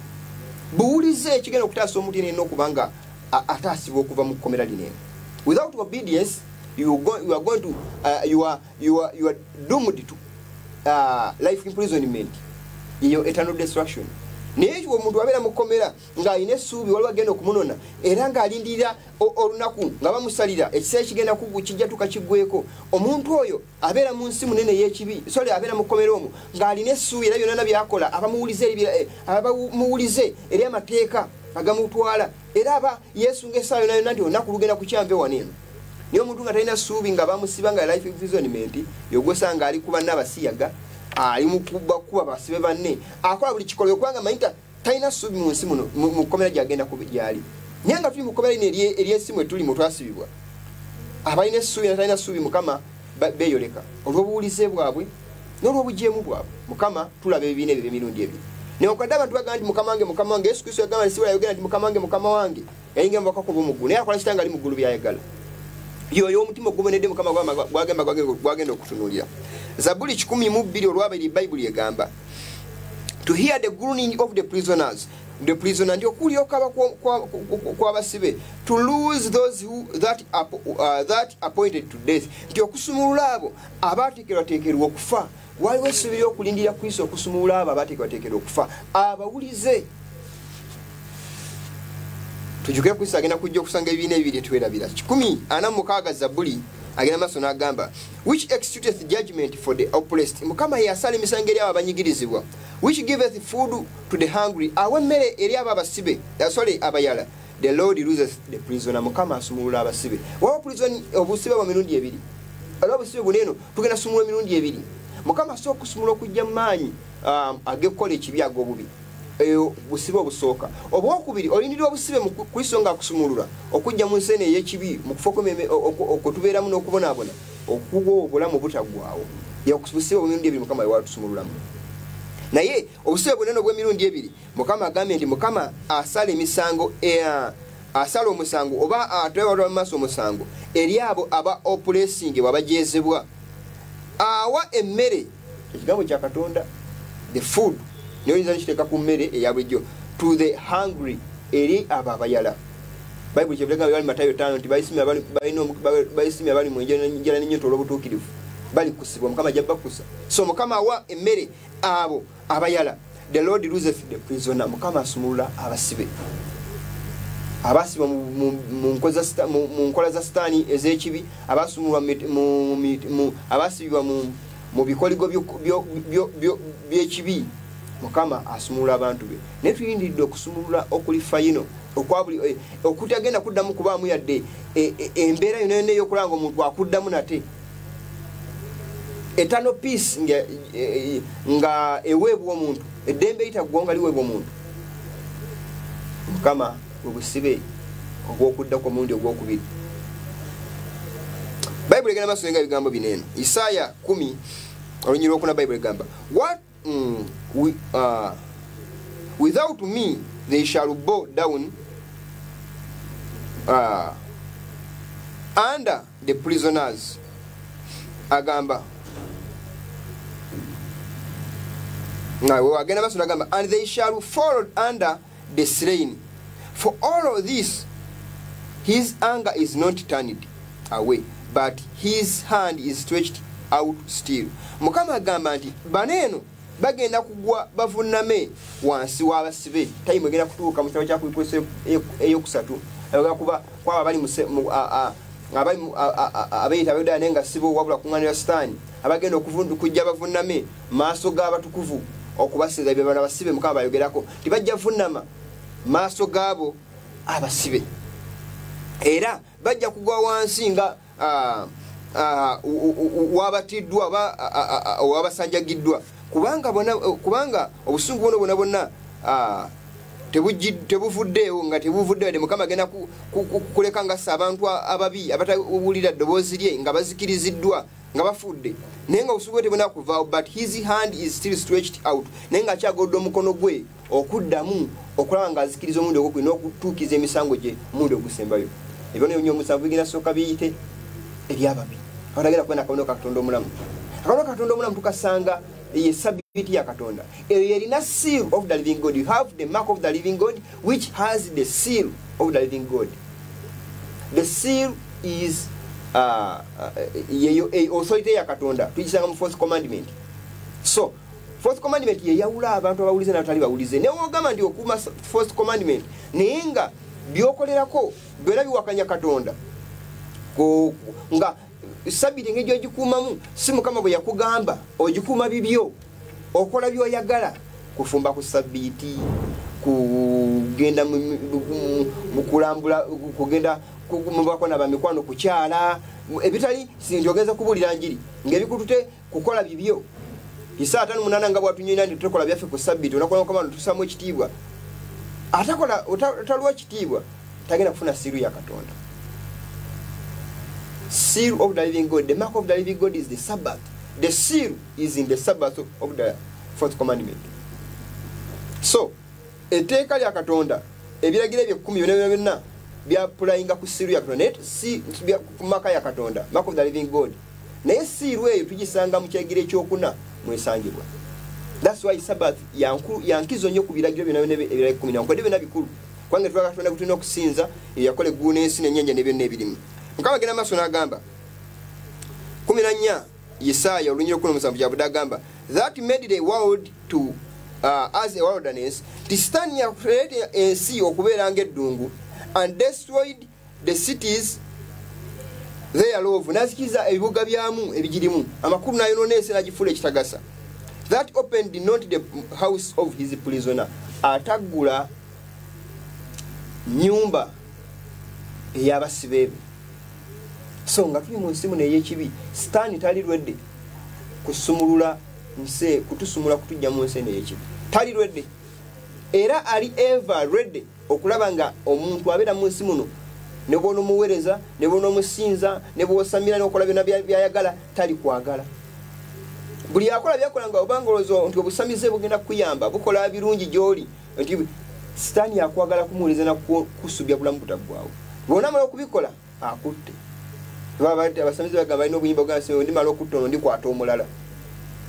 Buulize ekigenda okutaasa omuntu yenna okubanga ataasibwa okuva mu kkomera linene. Without obedience you are doomed to life imprisonment, your eternal destruction. Naye ekyo omuntu abeera mu kkomera ng'alina essuubi waliwo agenda okumunona era ng'alindirira olunaku nga bamusalira ekiseera kigenda kijjatuka kiggweko, omuntu oyo abeera mu nsi munene y'ekibi, abeera mu kkomera omwo ng'alina essuubi era byonna byakola abamuwulize eri amateeka agamutwala era aba yeesunga essaawa yonna yonna nti olunaku lugenda kukyampe waneeno. Naye omuntu nga talina ssuubi nga bamusiba nga life imprisonment yogwesanga ali kuba n'abasiyaga ali mu kuba basibe banne akola buli kikolwa kubanga mayita talina ssuubi mu nsi muno mu kkomera gyagenda kubyali. Naye nga tuli mu kkomera lino ery'ensimu etuli mu twasibibwa abalina essuubi na talina ssuubi Mukama beeyoleka olw'obuwulize bwabwe n'olw'obujeemu bwabwe. Mukama tulaba ebibiina ebyo emirundi ebiri. Newankadde abantu bagamba nti Mukama wange Yesu Kristo yagamba nti yayogera nti Mukama wange yayingira mu bakaku b'omuggulu naye akola kitanga ali mu ggulu byayagala. Yoyo omutima ogubonedde Mukama gwagenda okutunuulira. Zabuli 12 olwabiri Bayibuli egamba to hear the groaning of the prisoners, the prisoner ndio okuwulira okukaba kw'abasibe, to lose those that appointed to death, nti okusumulula abo abaateekerwateekerwa okufa. Waliwo essuubi ly'okulindira Kristo okusumulula abo abaateekerwateekerwa okufa. Abawulize tujukire Kristo agenda kujja okusanga ebibiina ebibiri etwerabira. 16 Zabuli agenda maaso n'agamba which executeth judgment for the oppressed. Mukama yasala emisango eri abo abanyigirizibwa. Which giveth food to the hungry. Awa emmere eri abo abasibe abayala. the Lord loses the prisoner. Mukama asumulula abasibe. Wa prison obusibe bwa mirundi ebiri. Alo busibe buneno tugenda sumulula mirundi ebiri. Mukama so kusumulula okujja maanyi agekola ekibi agobubi. Eyo busibe obusooka. Obwokubiri olindira obusibe mu kwisonga akusumulula okujja mu nsene y'ekibi mu kufoko okutubeeramu n'okubonaabona okuwa obulamu butagwawo. Yakusibe obumirundi ebiri Mukama yawatusumululamu. Naye obusibe bunene obw'emirundi ebiri Mukama agambye nti Mukama asala emisango asala omusango oba atwewalwa maaso omusango eri abo aba oppressing wabajezebwa awa emmere ekigambo kya Katonda the food niyo nza nchiteka ku mmere eyabujjo to the hungry eri abo abayala. Bible kyeblega bali Matayo 5 nti bayisimi abali mu njala n'ennyonto olw'obutuukirivu bali kusibwa Mukama ajja bakusa. So Mukama awa emmere abo abayala. The Lord loses the prisoner. Mukama asumulula abasibe. Abasiba mu nkola za Sitaani ez'ekibi abasumulwa abasibibwa mu bikoligo by'ekibi Mukama asumulula abantu be. Ne tuyindiridde okusumulula okuli fayino okwabuli okutagenda kuddamu kubaamu yadde embeera yonna ey'okulanga omuntu akuddamu nate. Eternal peace nga eweebwa omuntu eddembe itagwonga liweebwa omuntu. Mukama obusibe obw'okudda kwa mundi ogwokubiri. Bible egenda maaso nga bigambo binene. Isaya 10 olunyiri okuna Bible egamba what without me they shall bow down under the prisoners. Agamba agenda maaso agamba and they shall fall under the slain. For all of this, his anger is not turned away, but his hand is stretched out still. Mukama agamba nti baneno bagenda kugwa bavuname wansi w'abasibe. Time egenda kutuuka mu kitabo kya Kuyikwesa eyokusatu ayogera kuba kwaba bali abayita abayudaaya naye nga sibo wabula kuŋŋaanira Sitaani abagenda okujja bavuname maaso g'abatukuvu okubasiza bye bana basibe. Mukama bayogerako tibajja vunama maaso gaabo abasibe era bajja kugwa wansi nga wabatiddwa wabasanjagiddwa kubanga obusungu bonna tebuvuddeewo nga tebuvuddeewo. Mukama agenda kuleka ngassa abantu ababi abatawulira ddoboozi lye nga bazikiriziddwa nga bafudde naye nga obusungu bwe tebuna kuvaawo, but his hand is still stretched out. Naye nga akyagodde omukono gwe okuddamu okulaba ng'azikiriza omundi ogwokubiri n'okutuukiza emisango gye omundi ogusembayo. Ebyo nyo omusanvu bigenda sooka biyite eby'ababi. Abatagenda kubona akabonero ka Katonda omulamu. Akabonero ka Katonda omulamu tukasanga ye sabiti ya Katonda. Eyo yerina seal of the living God. You have the mark of the living God which has the seal of the living God. The seal is authority ya Katonda. Tugisanga mu fourth commandment. So fourth commandment ye yawula abantu abawulize n'abatali bawulize. Ne wogamba ndi okuuma fourth commandment naye nga byokolerako byonna biwakanya Katonda. Nga sabiti ng'egyo ogikuumamu si Mukama bwe yakugamba ogikuuma bibyo okola by'oyagala kufumba ku sabiti kugenda mu kulambula kugenda kumubako na bamikwano kukyala ebitali sinjogeza kubulira njiri ng'ebikutute kukola bibyo. Isaa 5:8 nga bwatunyina ndi tukola byaffe ku sabiti onakola Mukama tusamu ekitiibwa atakola otalwa ekitiibwa tagenda kufuna siiru ya Katonda. Seal of the living God. The mark of the living God is the Sabbath. The seal is in the Sabbath of the fourth commandment. So, etteeka lya Katonda ebiragiro ebyo 10 byonna byapulayinga ku siiru ya Katonda. Si ku maka ya Katonda, mark of the living God. Naye siiru eyo tugisanga mu kyegiro ekyokuna mwesangibwa. That's why Sabbath yankizo nnyo ku biragiro byonna ebiragiro 10 nkodde byonna bikulu. Kwange twagala Katonda kutulina okusinza eyakola eggulu n'ensi n'ennyanja ne byonna ebirimu. Mukama agenda maaso n'agamba 14 Yesaya olunyiri 17 gyabudde agamba that made the world to as a wilderness tisitani yakuleeta ensi okubeera ng'eddungu and destroyed the cities thereof n'azikiriza ebibuga byamu ebigirimu amakulu n'ayonoona ensi n'agifuula ekitagasa. That opened not the house of his prisoner ataggula nyumba ey'abasibe. So nga tuli mu nsi muno ey'ekibi, Sitaani tali lwedde kusumulula nse, kutusumula kutujja mu nsi ey'ekibi. Tali lwedde. Era ali ever ready okulaba nga omuntu abeera mu nsi muno ne bw'onoomuweereza, ne bw'onoomusinza, ne bw'osamira n'okola byonna byayagala, tali kwagala. Buli akola byakola nga obanga olowooza nti obusamize bugenda kukuyamba, bukola birungi gy'oli, nti Sitaani akwagala kumuwuliriza nakusubya bulamu butaggwaawo. Bw'onaamala okubikola akutte. Abasamize bagamba balina obuyimba bw'ensi, ndimala okutta ono ndikwata omulala.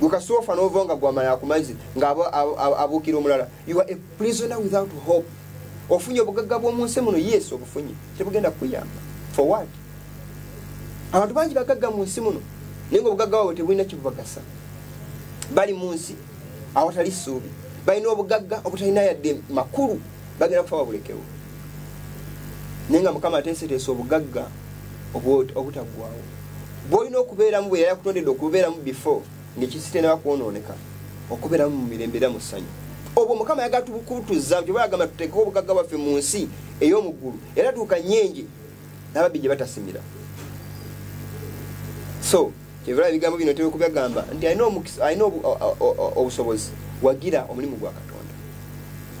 Gukasoofa n'ova nga gwamala ku mazzi ng'abuukira omulala. You are a prisoner without hope. Ofunye obugagga bw'omu nsi muno, yes obufunye, tebugenda kukuyamba. For what? Abantu bangi bagagga mu nsi muno naye nga obugagga bwabwe tebulina kibubagasa. Bali mu nsi awatali ssuubi, balina obugagga obutalina yadde makulu, bagenda kufa babulekewo. Naye nga Mukama ateeseteese obugagga obutaggwaawo. Bw'olina okubeeramu bwe yali akutondedde okubeeramu before ng'ekisi tenaba kwonooneka, okubeeramu mu mirembe era mu ssanyu. Obwo Mukama yagala kubutuzza, nti bagamba tuteekeko obugagga bwaffe mu nsi ey'omu ggulu, era tuuka nnyenje n'ababbi gye batasimira. So kyebala ebigambo bino ntera okubyagamba nti alina obusobozi, wagira omulimu gwa Katonda,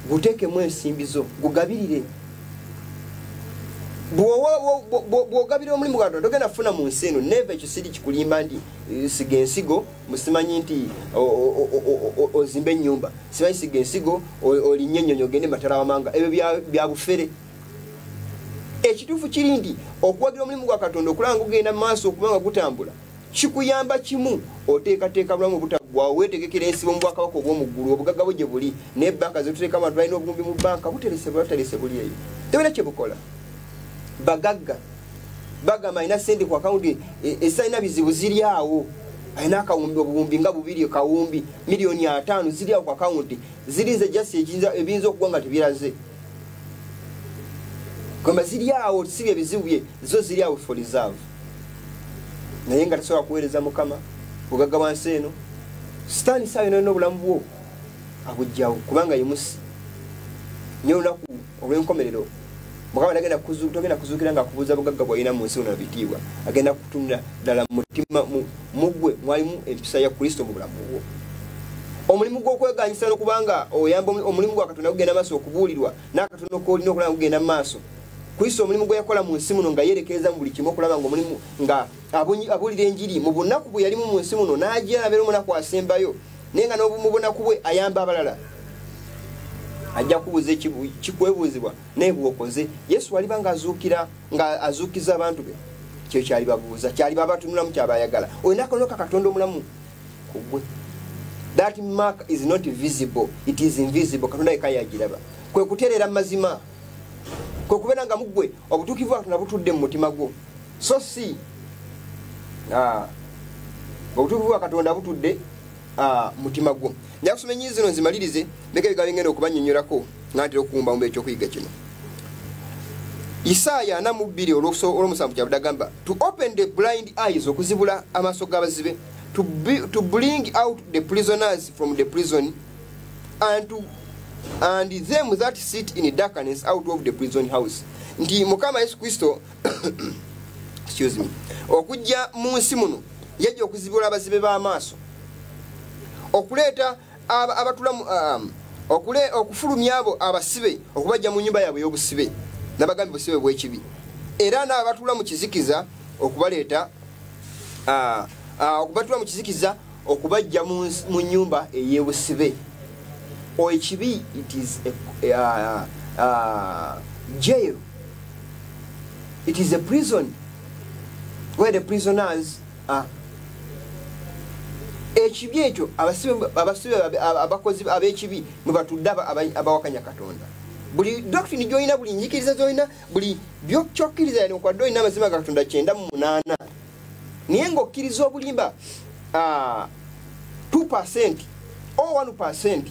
guteekemu ensimbi zo, gugabirire. Bw'ogabira omulimu gwa Katonda togenda kufuna mu nsi eno neva ekyo siri kikulimba nti siga ensigo, musimanyi nti ozimbe ennyumba, simanyi siga ensigo olinnye ennyonyi ogende matala wamanga, ebyo bya bufere. Ekituufu kiri nti okuwagira omulimu gwa Katonda okulaba nga ogenda mu maaso okuba nga gutambula, kikuyamba kimu oteekateeka bulamu obutaggwaawo, weetegekera ensibo mu bwakabaka obw'omu ggulu, obugagga bwo gye buli, n'ebbanka zetuteeka abantu balina obugumbi mu bbanka, buterese buli eyo, tebulina kye bukola. Bagagga bagamba alina sente ku akawunti esalina bizibu ziri awo, alina akawumbi obuwumbi nga 2 kawumbi miliyoni 5 ziri awo ku akawunti, zirinze jasi ebiyinza okuwa nga tebiraze. Gamba ziri awo sibye bizibu bye, zo ziri awo for reserve. Naye nga tasobola kuweereza Mukama bugagga bwa nsi eno, Sitaani saawa yonna obulamu bwo abugjawo, kubanga ye musi. Nye olunaku olw'enkomerero Mukama agenda togenda kuzuukira nga akubuuza bugagga bw'alina mu nsi bitiibwa, agenda kutunula ddala mu mutima muggwe mwalimu empisa ya Kristo mu bulamu bwo. Omulimu gw'okweganyisa n'okubanga oyamba omulimu gwa Katonda gugenda maaso okubuulirwa, n'akatono k'olina okulaba gugenda maaso. Kristo omulimu gwe yakola mu nsi muno nga yeerekereza mu buli kimu okulaba nga omulimu nga abuulira enjiri mu bunaku bwe yalimu mu nsi muno, n'ajja abeera omunaku asembayo, naye nga mu bunaku bwe ayamba abalala. Ajja kubuuza kikwebuuzibwa naye bw'okoze. Yesu waliba nga azuukiza abantu be, kyo kyali babuuza, kyali babatunulamu, kyabayagala. Olina akatono ka Katonda omulamu ku ggwe. That mark is not visible, it is invisible. Katonda yekka yagiraba. Kwe kutereera mu mazima, kwe kubeera nga muggwe obutuukivu bwa Katonda butudde mu mutima gwo, so si obutuukivu bwa Katonda butudde mutima gwo. Nja kusoma ennyingi zino nzimalirize, mbega ebigambo ngenda okubannyonnyolako nga ntera okukumba mu ekyokuyiga kino. Isaaya 42 olw'omusanvu kyabudde agamba, to open the blind eyes, okuzibula amaaso g'abazibe, to bring out the prisoners from the prison, and them that sit in darkness out of the prison house. Nti Mukama Yesu Kristo excuse me, okujja mu nsi muno yajja okuzibula abazibe b'amaaso, okuleeta abatulamu okufulumya abo abasibe okubajja mu nyumba yaabwe y'obusibe n'abagambi busibe bw'ekibi, era n'abatula mu kizikiza okubaleeta okubatula mu kizikiza okubajja mu nyumba ey'obusibe. Ekibi, it is a jail, it is a prison where the prisoners are. Ekibi ekyo abasibe abakozi ab'ekibi mwe batudde abawakanya Katonda. Buli doctrine gy'olina, buli njikiriza gy'olina, buli byokyokkiriza yani okwadde olina amazima ga Katonda 98, naye ng'okkiriza obulimba 2% or 1%,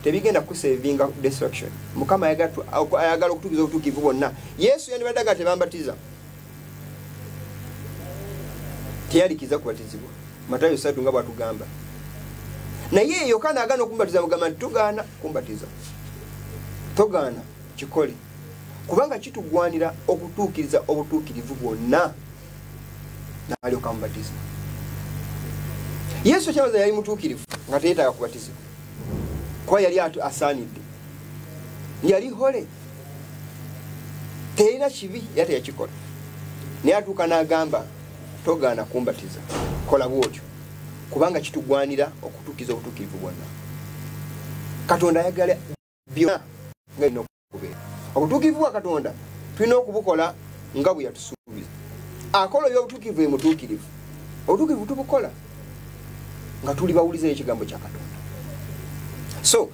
tebigenda kusevinga destruction. Mukama ayagala okutuukiza obutuukivu bwonna. Yesu yandibadde agamba tebambatiza, teyalikiza kubatizibwa, Matayo 3 nga bw'atugamba. Naye Yokaana agaana okumbatiza, mugamba nti togaana kumbatiza, togaana kikole. kubanga kitugwanira okutuukiriza obutuukirivu bwonna n'alyoka mubatiza. Yesu kyabaza yali mutuukirivu nga teyeetaaga kubatizibwa kuba yali asaanidde, yali hole, terina kibi yate yakikola, naye atuuka n'agamba togaana kumbatiza, kola bwotyo kubanga kitugwanira okutuukiriza obutuukirivu bwonna. Katonda ayagala byonna nga birina okubeera. Obutuukirivu bwa Katonda tulina okubukola nga bwe yatusuubiza. Akola ebyobutuukirivu ye mutuukirivu. Obutuukirivu tubukola nga tuli bawuliza ekigambo kya Katonda. So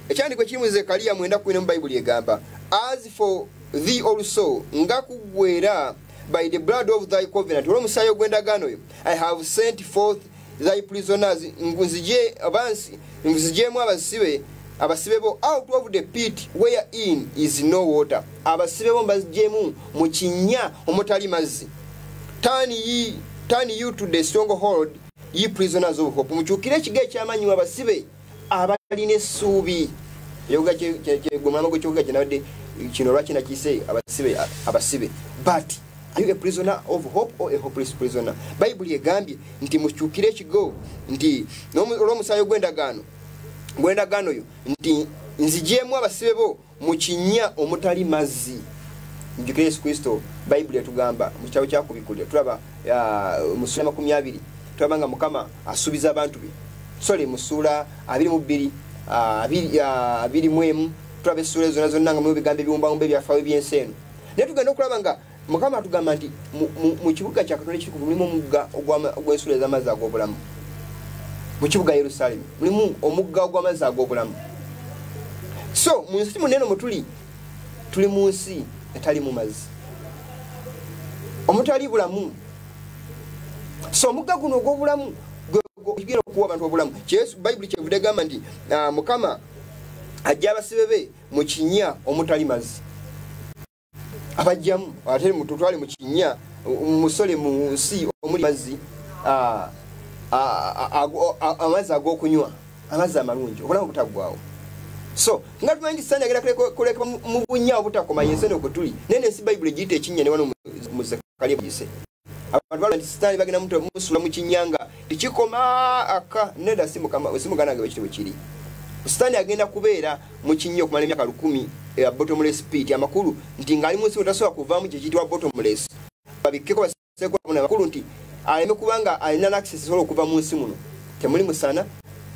ekyandiko kiri mu Zekaliya 9:1 mu Bayibuli egamba, as for thee also, nga kugwera by the blood of thy covenant, olw'omusaayi ogw'endagaano yo, I have sent forth thy prisoners, nzigyemu abasibe bo out of the pit wherein is no water. Abasibe bo mbazigyemu mu kinnya omutali mazzi. Turn you to the stronghold, ye prisoners of hope. Mukyukire ekigo ekyamanyi abasibe abalina essuubi. Yoga kyegomama go kyoga kinawadde kino lwaki nakise abasibe. But are you a prisoner of hope or a hopeless prisoner? Bible egambye nti mukyukire ekigo nti olw'omusaayi gw'endagaano yo nti nzigyemu abasibe bo mu kinnya omutali mazzi. Mujukire Yesu Kristo, Bible yatugamba mu kitabo kyakubikulira tulaba mu sura 20 tulaba nga Mukama asuubiza abantu be. Sole mu sura 22 21 tulaba essula zonna nga mu bigambo ebiwumbawumba ebyafaayo by'ensi eno. Naye tugenda okulaba nga Mukama atugamba nti mu kibuga kya Katonda ekiri mulimu omugga ogw'ensula ez'amazzi ag'obulamu. Mu kibuga Yerusalemu mulimu omugga ogw'amazzi ag'obulamu. So mu nsi muneno mutuli tuli mu nsi etali mu mazzi, omutali bulamu. So omugga guno ogw'obulamu gwegera okuwa abantu obulamu. Yesu Bible kyevudde gamba nti Mukama ajja abasibe be mu kinnya omutali mazzi. Abajjamu ate mututwale mu kinnya musole mu nsi omuli mazzi, amazzi ag'okunywa, amazzi amalungi, obulamu butaggwaawo. So nga tumanyi Sitaani agenda kuleka mu bunnya obutakoma yensi eno kutuli. Naye n'ensi Bible giyita ekinnya ne wano mu Zekaliya buyise. Abantu balaba nti Sitaani bagenda musula mu kinnyanga tekikoma aka nedda si Muganda nga bwekitibwe kiri. Sitaani agenda kubeera mu kinnya okumala emyaka 10 bottomless pit. Amakulu nti ng'ali mu nsi tasobola kuvaamu kye kiyitibwa bottomless. Babikkeko baseekula amakulu nti aleme kubanga alina access esobola okuva mu nsi muno. Temuli musana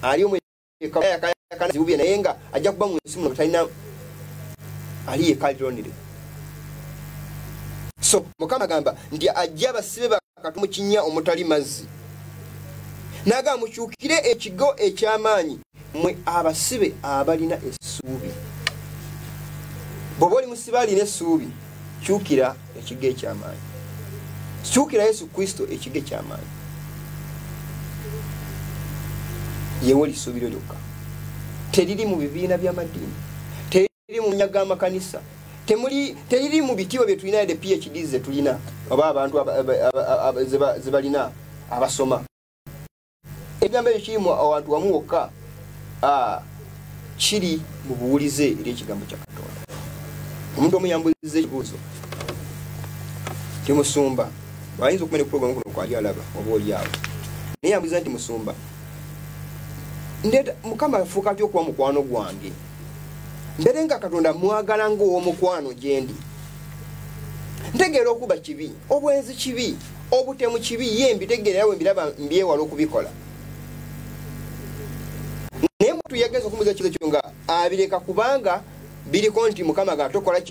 ali omwekakana zibubye naye nga ajja kuba mu nsi muno talina ali ekalonire. So Mukama agamba nti ajja abasibe ba Katonda mu kinnya omutali mazzi. Naga mukyukire ekigo eky'amaanyi mwe abasibe abalina essuubi. Bw'oba oli musibe alina essuubi, kyukira ekigo eky'amaanyi. Kyukira Yesu Kristo ekigo eky'amaanyi. Yewe lisuubiro lyokka. Teriri mu bibiina by'amadiini, teriri mu nyaga amakanisa, teriri mu bitiibwa bye tulina de PhD ze tulina oba abantu ze balina abasoma. Ebigambo ebyo kiri mu abantu wamu wokka kiri mu buwulize eri ekigambo kya Katonda. Omuntu omuyambuliza ekibuuzo timusumba ayinza okumenya program kuno kwali alaba oba oliawo naye yambuliza nti musumba ndeta Mukama afuuka atya okuba mukwano gwange mbere nga Katonda mwagala ng'ow'omukwano gyendi ntegeera okuba kibi obwenzi kibi obutemu kibi ye mbitegeera yawe mbiraba mbyewala okubikola naye muntu yageza okumuza kizo kyo nga abireka kubanga biriko nti Mukama gatokola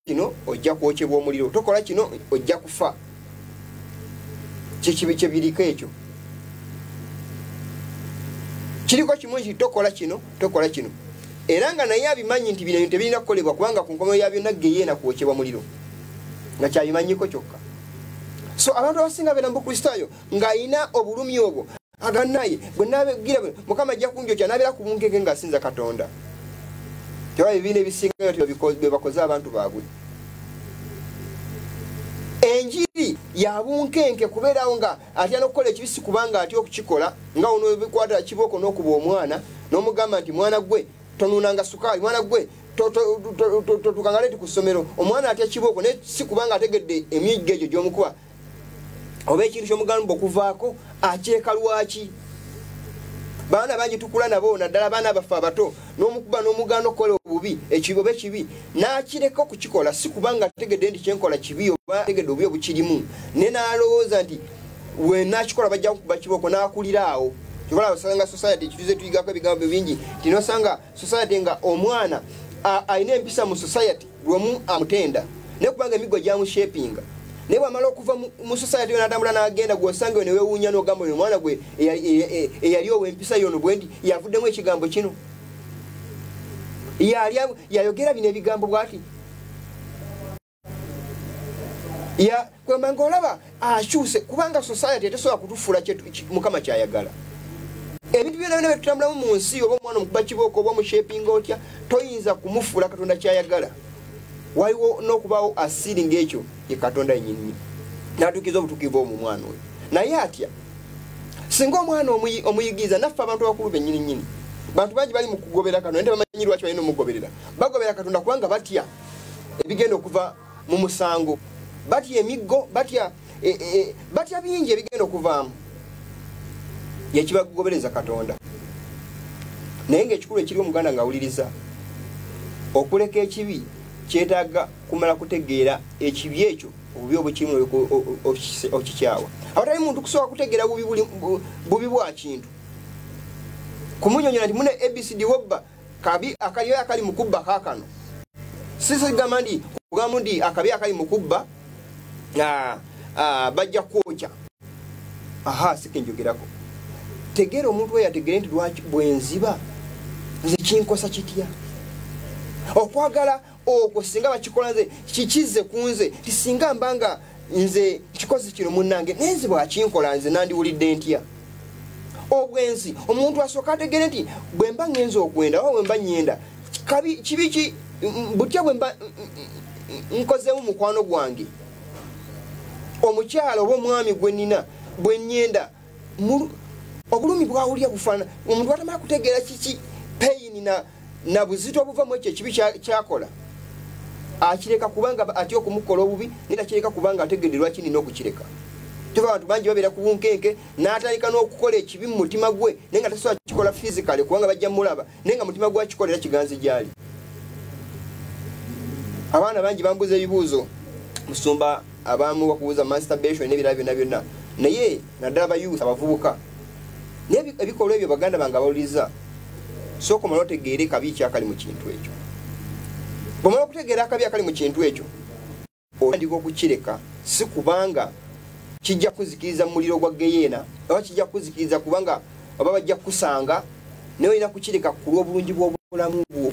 kino ojja kwokyebwa omuliro tokola kino ojja kufa kyekibi kyebiriko ekyo kiriko kimungi tokola kino era nga naye abimanyi nti bino tebirina kukolebwa kubanga ku nkomerero ya byonna ge yeena kwokyebwa muliro nga kyabimanyiko kyokka. So abantu abasinga beera mu Bukristaayo ng'alina obulumi obwo aganaye bwe naabegira Mukama ajja kunjokya n'abeera ku bunkeke ng'asinza Katonda. Tewaba ebibiina ebisingayo bye bakoze abantu baabwe. Enjiri ya bunkenke kubeerawo nga atya n'okukola ekibisi kubanga atya okukikola nga ono bikwata kiboko n'okuba omwana n'omugamba nti mwana gwe tonuunanga sukaali, mwana gwe tukangale ku ssomero omwana atya kiboko ne si kubanga ategedde emyigga egyo gy'omukuba oba ekintu ky'omugambo okuvaako akyeka lwaki baana bangi tukula nabo naddala baana baffe abato n'omukuba n'omugaano okukola obubi ekibobe kibi n'akireka okukikola si kubanga ategedde nti kyenkola kibi oba ategedde obubi obukirimu ne n'alowooza nti we nakikola bajja kukuba kiboko n'akulira awo kikola osanga society kituze tuyigako ebigambo bingi tinosanga society nga omwana alina empisa mu society lwomu amutenda ne kubanga emigo gyamushapinga ne bwamala okuva mu society n'atambula n'agenda gw'osanga ne weewuunya n'ogamba oyo omwana gwe eyali ow'empisa yono bwe nti yavuddemu ekigambo kino yayogera bino ebigambo bw'ati kwemba ng'olaba akyuse kubanga society tesobola kutufuula mukama kyayagala ebintu byonna byonna byetutambulamu mu nsi oba omwana omukuba kibooko oba omushapinga otya toyinza kumufuula katonda kyayagala waliwo n'okubaawo asiringa ekyo ye katonda yennyini n'atuukiza obutuukivu mu mwana oyo naye atya singa omwana omuyigiriza naffe abantu abakulu bennyini nnyini bantu bangi bali mu kugobera katonda nte bamanyi lwaki balina omugoberera bagobera katonda kubanga batya ebigenda okuva mu musango batya emiggo batya bingi ebigenda okuvaamu yekibagobereza katonda naye ng'ekikulu ekiri omuganda ng'awuliriza okuleka ekibi kyetaaga kumala kutegeera ekibi ekyo obubi obukirimu okikyawa awatali muntu kusobola kutegeera bubi bwa kintu kumunyonyola nti mune abcd wobba kabi akaliyo akali mu kubba kaakano sisigamba ndi kugamba ndi akabi akali mu kubba bajja kwokya sikenjogerako tegeera omuntu we yategeere nti lwaki bwenziba nze kinkosa kitya okwagala okwo singa bakikola nze kikize ku nze tisinga mbanga nze kikozi kino munnange nenzi bwakinkola nze nandiwulidde ntya obwenzi omuntu asooka ategeere nti bwe mba ngenza okwenda oba bwe mba nyenda kibi butya bwe mba nkozeemu mukwano gwange omukyala oba omwami gwe nnina bwe nyenda obulumi bwawulya bufaanana omuntu watamala kutegeera kiki payini na buzito obuvamu ekyo ekibi kyakola akireka kubanga atya okumukola obubi naye akireka kubanga ategedde lwaki nina okukireka tuva abantu bangi babeera ku bunkenke n'atandika n'okukola ekibi mu mutima gwe naye nga tasobola kikola fizikale kubanga bajja mulaba naye nga mutima gwe akikolera kiganzi gyali abaana bangi bambuuza ebibuuzo musumba abamu bakubuuza masturbation n'ebirala byonna byonna naye naddala bayuth abavubuka naye ebikolwa ebyo baganda bange abawuliriza sooka omala otegeere kabi kyakali mu kintu ekyo bwomala okutegeera akabi akali mu kintu ekyo otandika okukireka si kubanga kijja kuzikiriza mu muliro gwa geyeena oba kijja kuzikiriza kubanga oba bajja kusanga naye olina kukireka ku lw'obulungi bw'obulamu bwo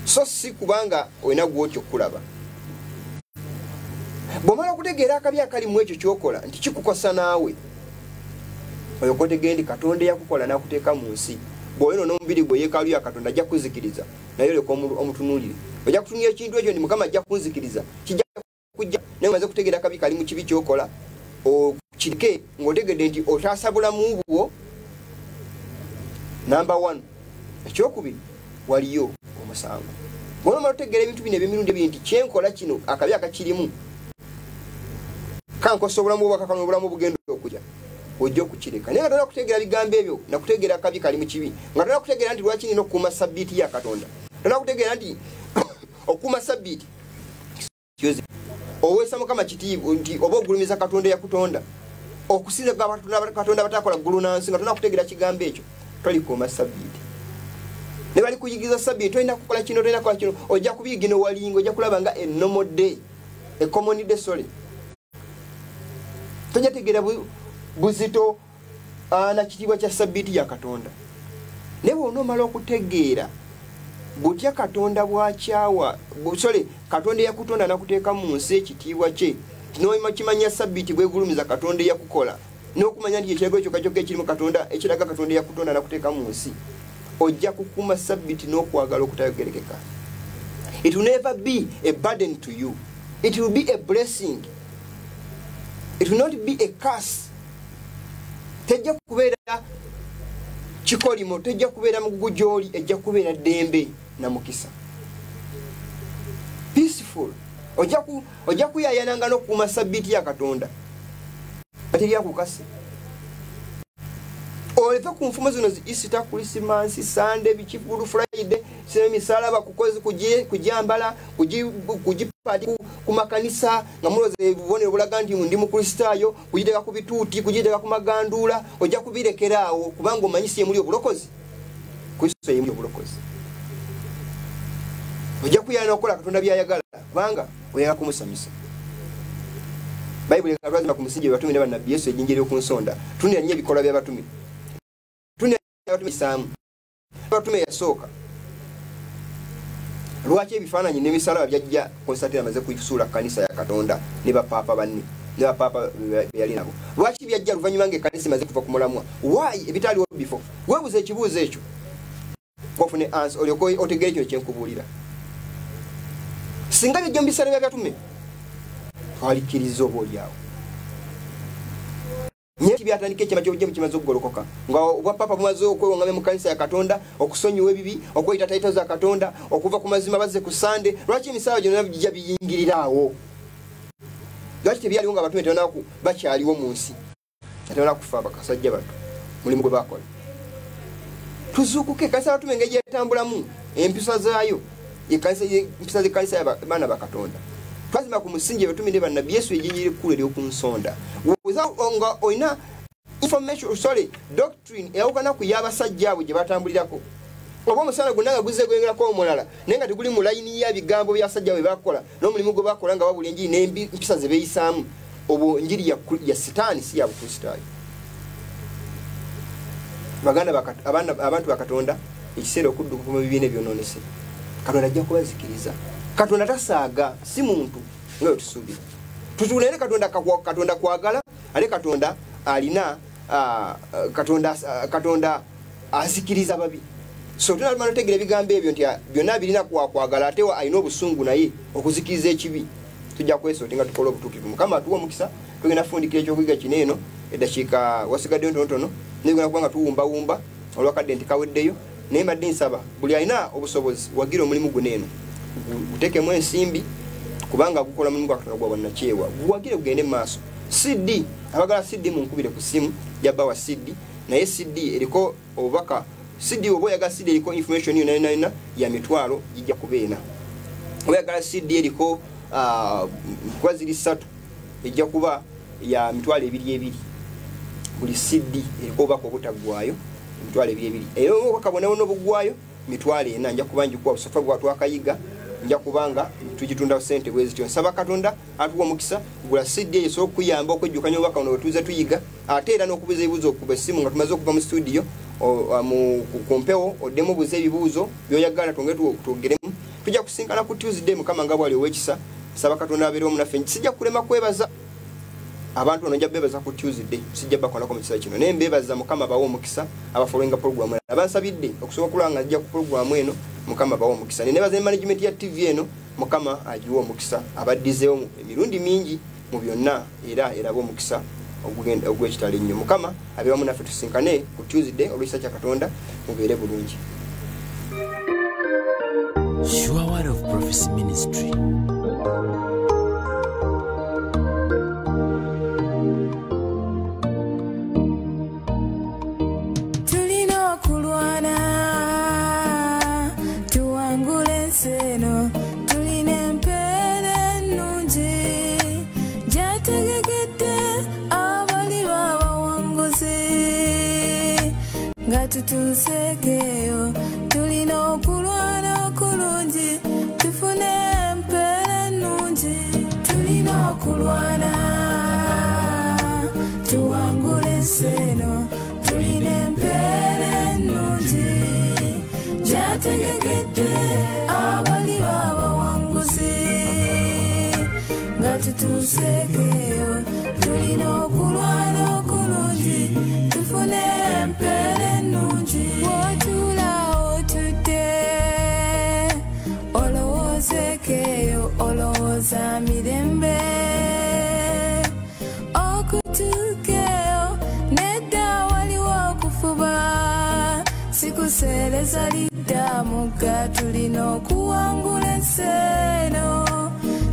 so si kubanga olina gwotyo okulaba bwomala okutegeera akabi akali mu ekyo kyokola nti kikukosa naawe oyo kotegeera nti katonda yakukola n'akuteeka mu nsi bw'oyino n'omubiri gwe yeekaalu ya katonda ajja kuzikiriza naye oleka omutunuulire ojja kutunulira ekintu ekyo nti mukama ajja kunzikiriza kijja kujja naye omaze kutegeera akabi kali mu kibi kyokola okirike ng'otegedde nti otaasa bulamu bwo namba 1 ekyokubiri waliyo omusango bw'onomala otegeera ebintu bino eby'emirundi ebiri nti kyenkola kino akabi akakirimu kankosa obulamu bwakakano obulamu bugenda okujja ojja okukireka naye nga tolina kutegeera bigambo ebyo nakutegeera akabi kali mu kibi nga tolina kutegeera nti lwaki nina okukuuma sabbiiti ya katonda tolina kutegeera nti okukuuma sabbiiti oweesa mukama kitiibwa nti oba ogulumiza katonda eyakutonda okusinza katonda batakola ggulu nansi nga tolina kutegeera kigambo ekyo tolikuuma sabbiiti ne bali kuyigiriza sabbiiti tolina kukola kino tolina kukola kino ojja kubiyiga nowalinga ojja kulaba nga enomo day ecommon day sorry tojja tegeera buzito na kitiibwa kya sabbiiti ya katonda naye bw'onoomala okutegeera butya katonda bwakyawa katonda eyakutonda nakuteeka mu nsi ekitiibwa kye kimanya sabbiiti bwegulumiza katonda eyakukola n'okumanya nti ekirago ekyo kakyoka ekirimu katonda ekiraga katonda eyakutonda nakuteeka mu nsi ojja kukuuma sabbiiti n'okwagala okutayogerekeka. It will never be a burden to you. It will be a blessing. It will not be a curse. Tejja kubeera kikolimo, tejja kubeera mugujoli, ejja kubeera dembe. na mukisa. Peaceful. Ojja kuyayananga n'okukuuma sabbiiti ya Katonda. Ate lyakukase. Oleve ku nfumo zino Easter, Christmas, Sunday, Good Friday, sema misalaba kukozi kujambala, kujipati ku makanisa nga muloze bubonero bulaga nti ndi mu Kristaayo, kujiteka ku bituuti, kujiteka ku magandula, ojja kubirekeraawo kubanga omanyisi yemuli obulokozi. Kristo yemuli obulokozi. Ojja kuyana okola Katonda byayagala kubanga oyagala kumusamisa. Bible ekatwaza ku musingi batume ne bannabbi Yesu ejinjeri okunsonda. Tunira nnyo ebikola by'abatume. Batume Sam. Batume yasooka. Lwaki ebifaananyi n'emisalaba byajja Konstantine amaze kuisuula kanisa ya Katonda ne bapapa banne. Ne bapapa yali nabo. Lwaki byajja luvannyuma ng'ekkanisa imaze kuva ku mulamwa? Why ebitaliwo before? Weebuuza ekibuuzo ekyo. Ofune answer olyoka otegere kino kyenkubuulira. Singa byajja mu bisale by'abatume twalikiriza oboolyawo. Nyeti byatandika ekyama ky'obujja bukimaze okugolokoka nga obwapapa bumaze okwewongamu mu kanisa ya Katonda, okusonyiwa ebibi, okweyita taito za Katonda, okuva ku mazima bazze ku Sande. Lwaki emisala gyonna bijja biyingiriraawo? Lwaki tebyaliwo nga abatume tebanaku bakyaliwo mu nsi? Tebana kufa bakasajja bato mulimu gwe bakola. Tuzuukuke kanisa y'abatume engeri gyetambulamu empisa zaayo, empisa z'ekkanisa y'abaana ba Katonda. Twazima ku musingi abatume ne bannabbi Yesu ejinjiri ekkulu ery'okunsonda. Nga olina information, doctrine eyawukana ku y'abasajja abo gye batambulirako. Oba omusala gwonna nga guzze gwengerako omulala naye nga teguli mu layini ya bigambo by'abasajja bwe bakola n'omulimu gwe bakola nga babula enjiri n'empisa ze beeyisaamu. Obwo enjiri ya Sitaani si ya Bukristaayo. Abantu ba Katonda ekiseera okudduka mu bibiina ebyonoonese. Katonda ajja kubazikiriza. Katonda tasaaga, si muntu nga tusuubira. Tutuulere Katonda kwagala, ale Katonda alina Katonda azikiriza babi. So tunalima notegera ebigambo ebyo nti byonna birina kwagala ate alina obusungu naye okuzikiriza ekibi. Tujja kwesoota nga tukola obutuukirivu. Mukama atuwa omukisa, tugenda kufundikira ekyokuyiga kino eno eddakiika wasigadde ntonotono negenda kuba nga tuwumbawumba olwakadde nti kaweddeyo. Naye mbadde nsaba buli alina obusobozi wagira omulimu guno eno gutekemu ensimbi kubanga gukola mulimu gwa Katonda gwa bannakyewa. Guwagire gugende mu maaso. CD abagala CD munkubire ku simu yabawa CD naye CD eriko obubaka. CD obo yaga CD eriko information yonna ya mitwalo gijja kubeena. Oyagala CD eriko kwa ziri 3 ejja kuba ya mitwalo 2 buli CD eriko obubaka obutagwayo mitwalo 2. Eyo okakabona wono bugwayo mitwalo 4 nja kubanja kwa busofa bwa twakayiga nja kubanga tujitunda sente bwezi tyo. Nsaba Katonda atuwa mukisa gula CD yeso okuyamba okujjukanya obubaka ono wetuza tuyiga ate era n'okubuza ebibuuzo ku bessimu nga tumaze okuva mu studio mu kumpewo oddemu buze ebibuuzo byoyagala tugeremu. Tujja kusinkana ku Tuesday Mukama nga bwali ow'ekisa. Nsaba Katonda abeerewo munaffe. Sijja kulema kwebaza abantu bano, njja bebaza ku Tuesday, sijja bakolako mu kiseera kino naye mbebaza Mukama bawo omukisa abafollowinga program eno abansabidde okusobola kulanga ajja ku program eno. Mukama bawo omukisa. Nebaza management ya TV eno Mukama agiwa omukisa abaddizeewo emirundi mingi mu byonna era eraba omukisa ogw'ekitalo ennyo. Mukama abeewamu naffe tusinkane ku Tuesday olw'ekisa kya Katonda mubeere bulungi. Sure Word of Prophecy Ministry. Tutusekeyo tulina okulwana okulungi tufune empeera ennungi. Tulina okulwana tuwangule ensi eno. Tulina empeera ennungi gyategekedde abali abawanguzi. Nga tutusekeyo tulina okulwana okulungi tufune empeera ennungi. Wotula otudde olowoozekeyo olowooza mirembe. Okutuukeyo nedda waliwo okufuba sikuseereza lidda. dda mugga tulina okuwangula ensi eno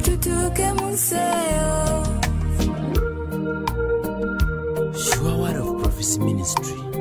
tutuuke mu nsi eyo. Sure Word of Prophecy Ministry.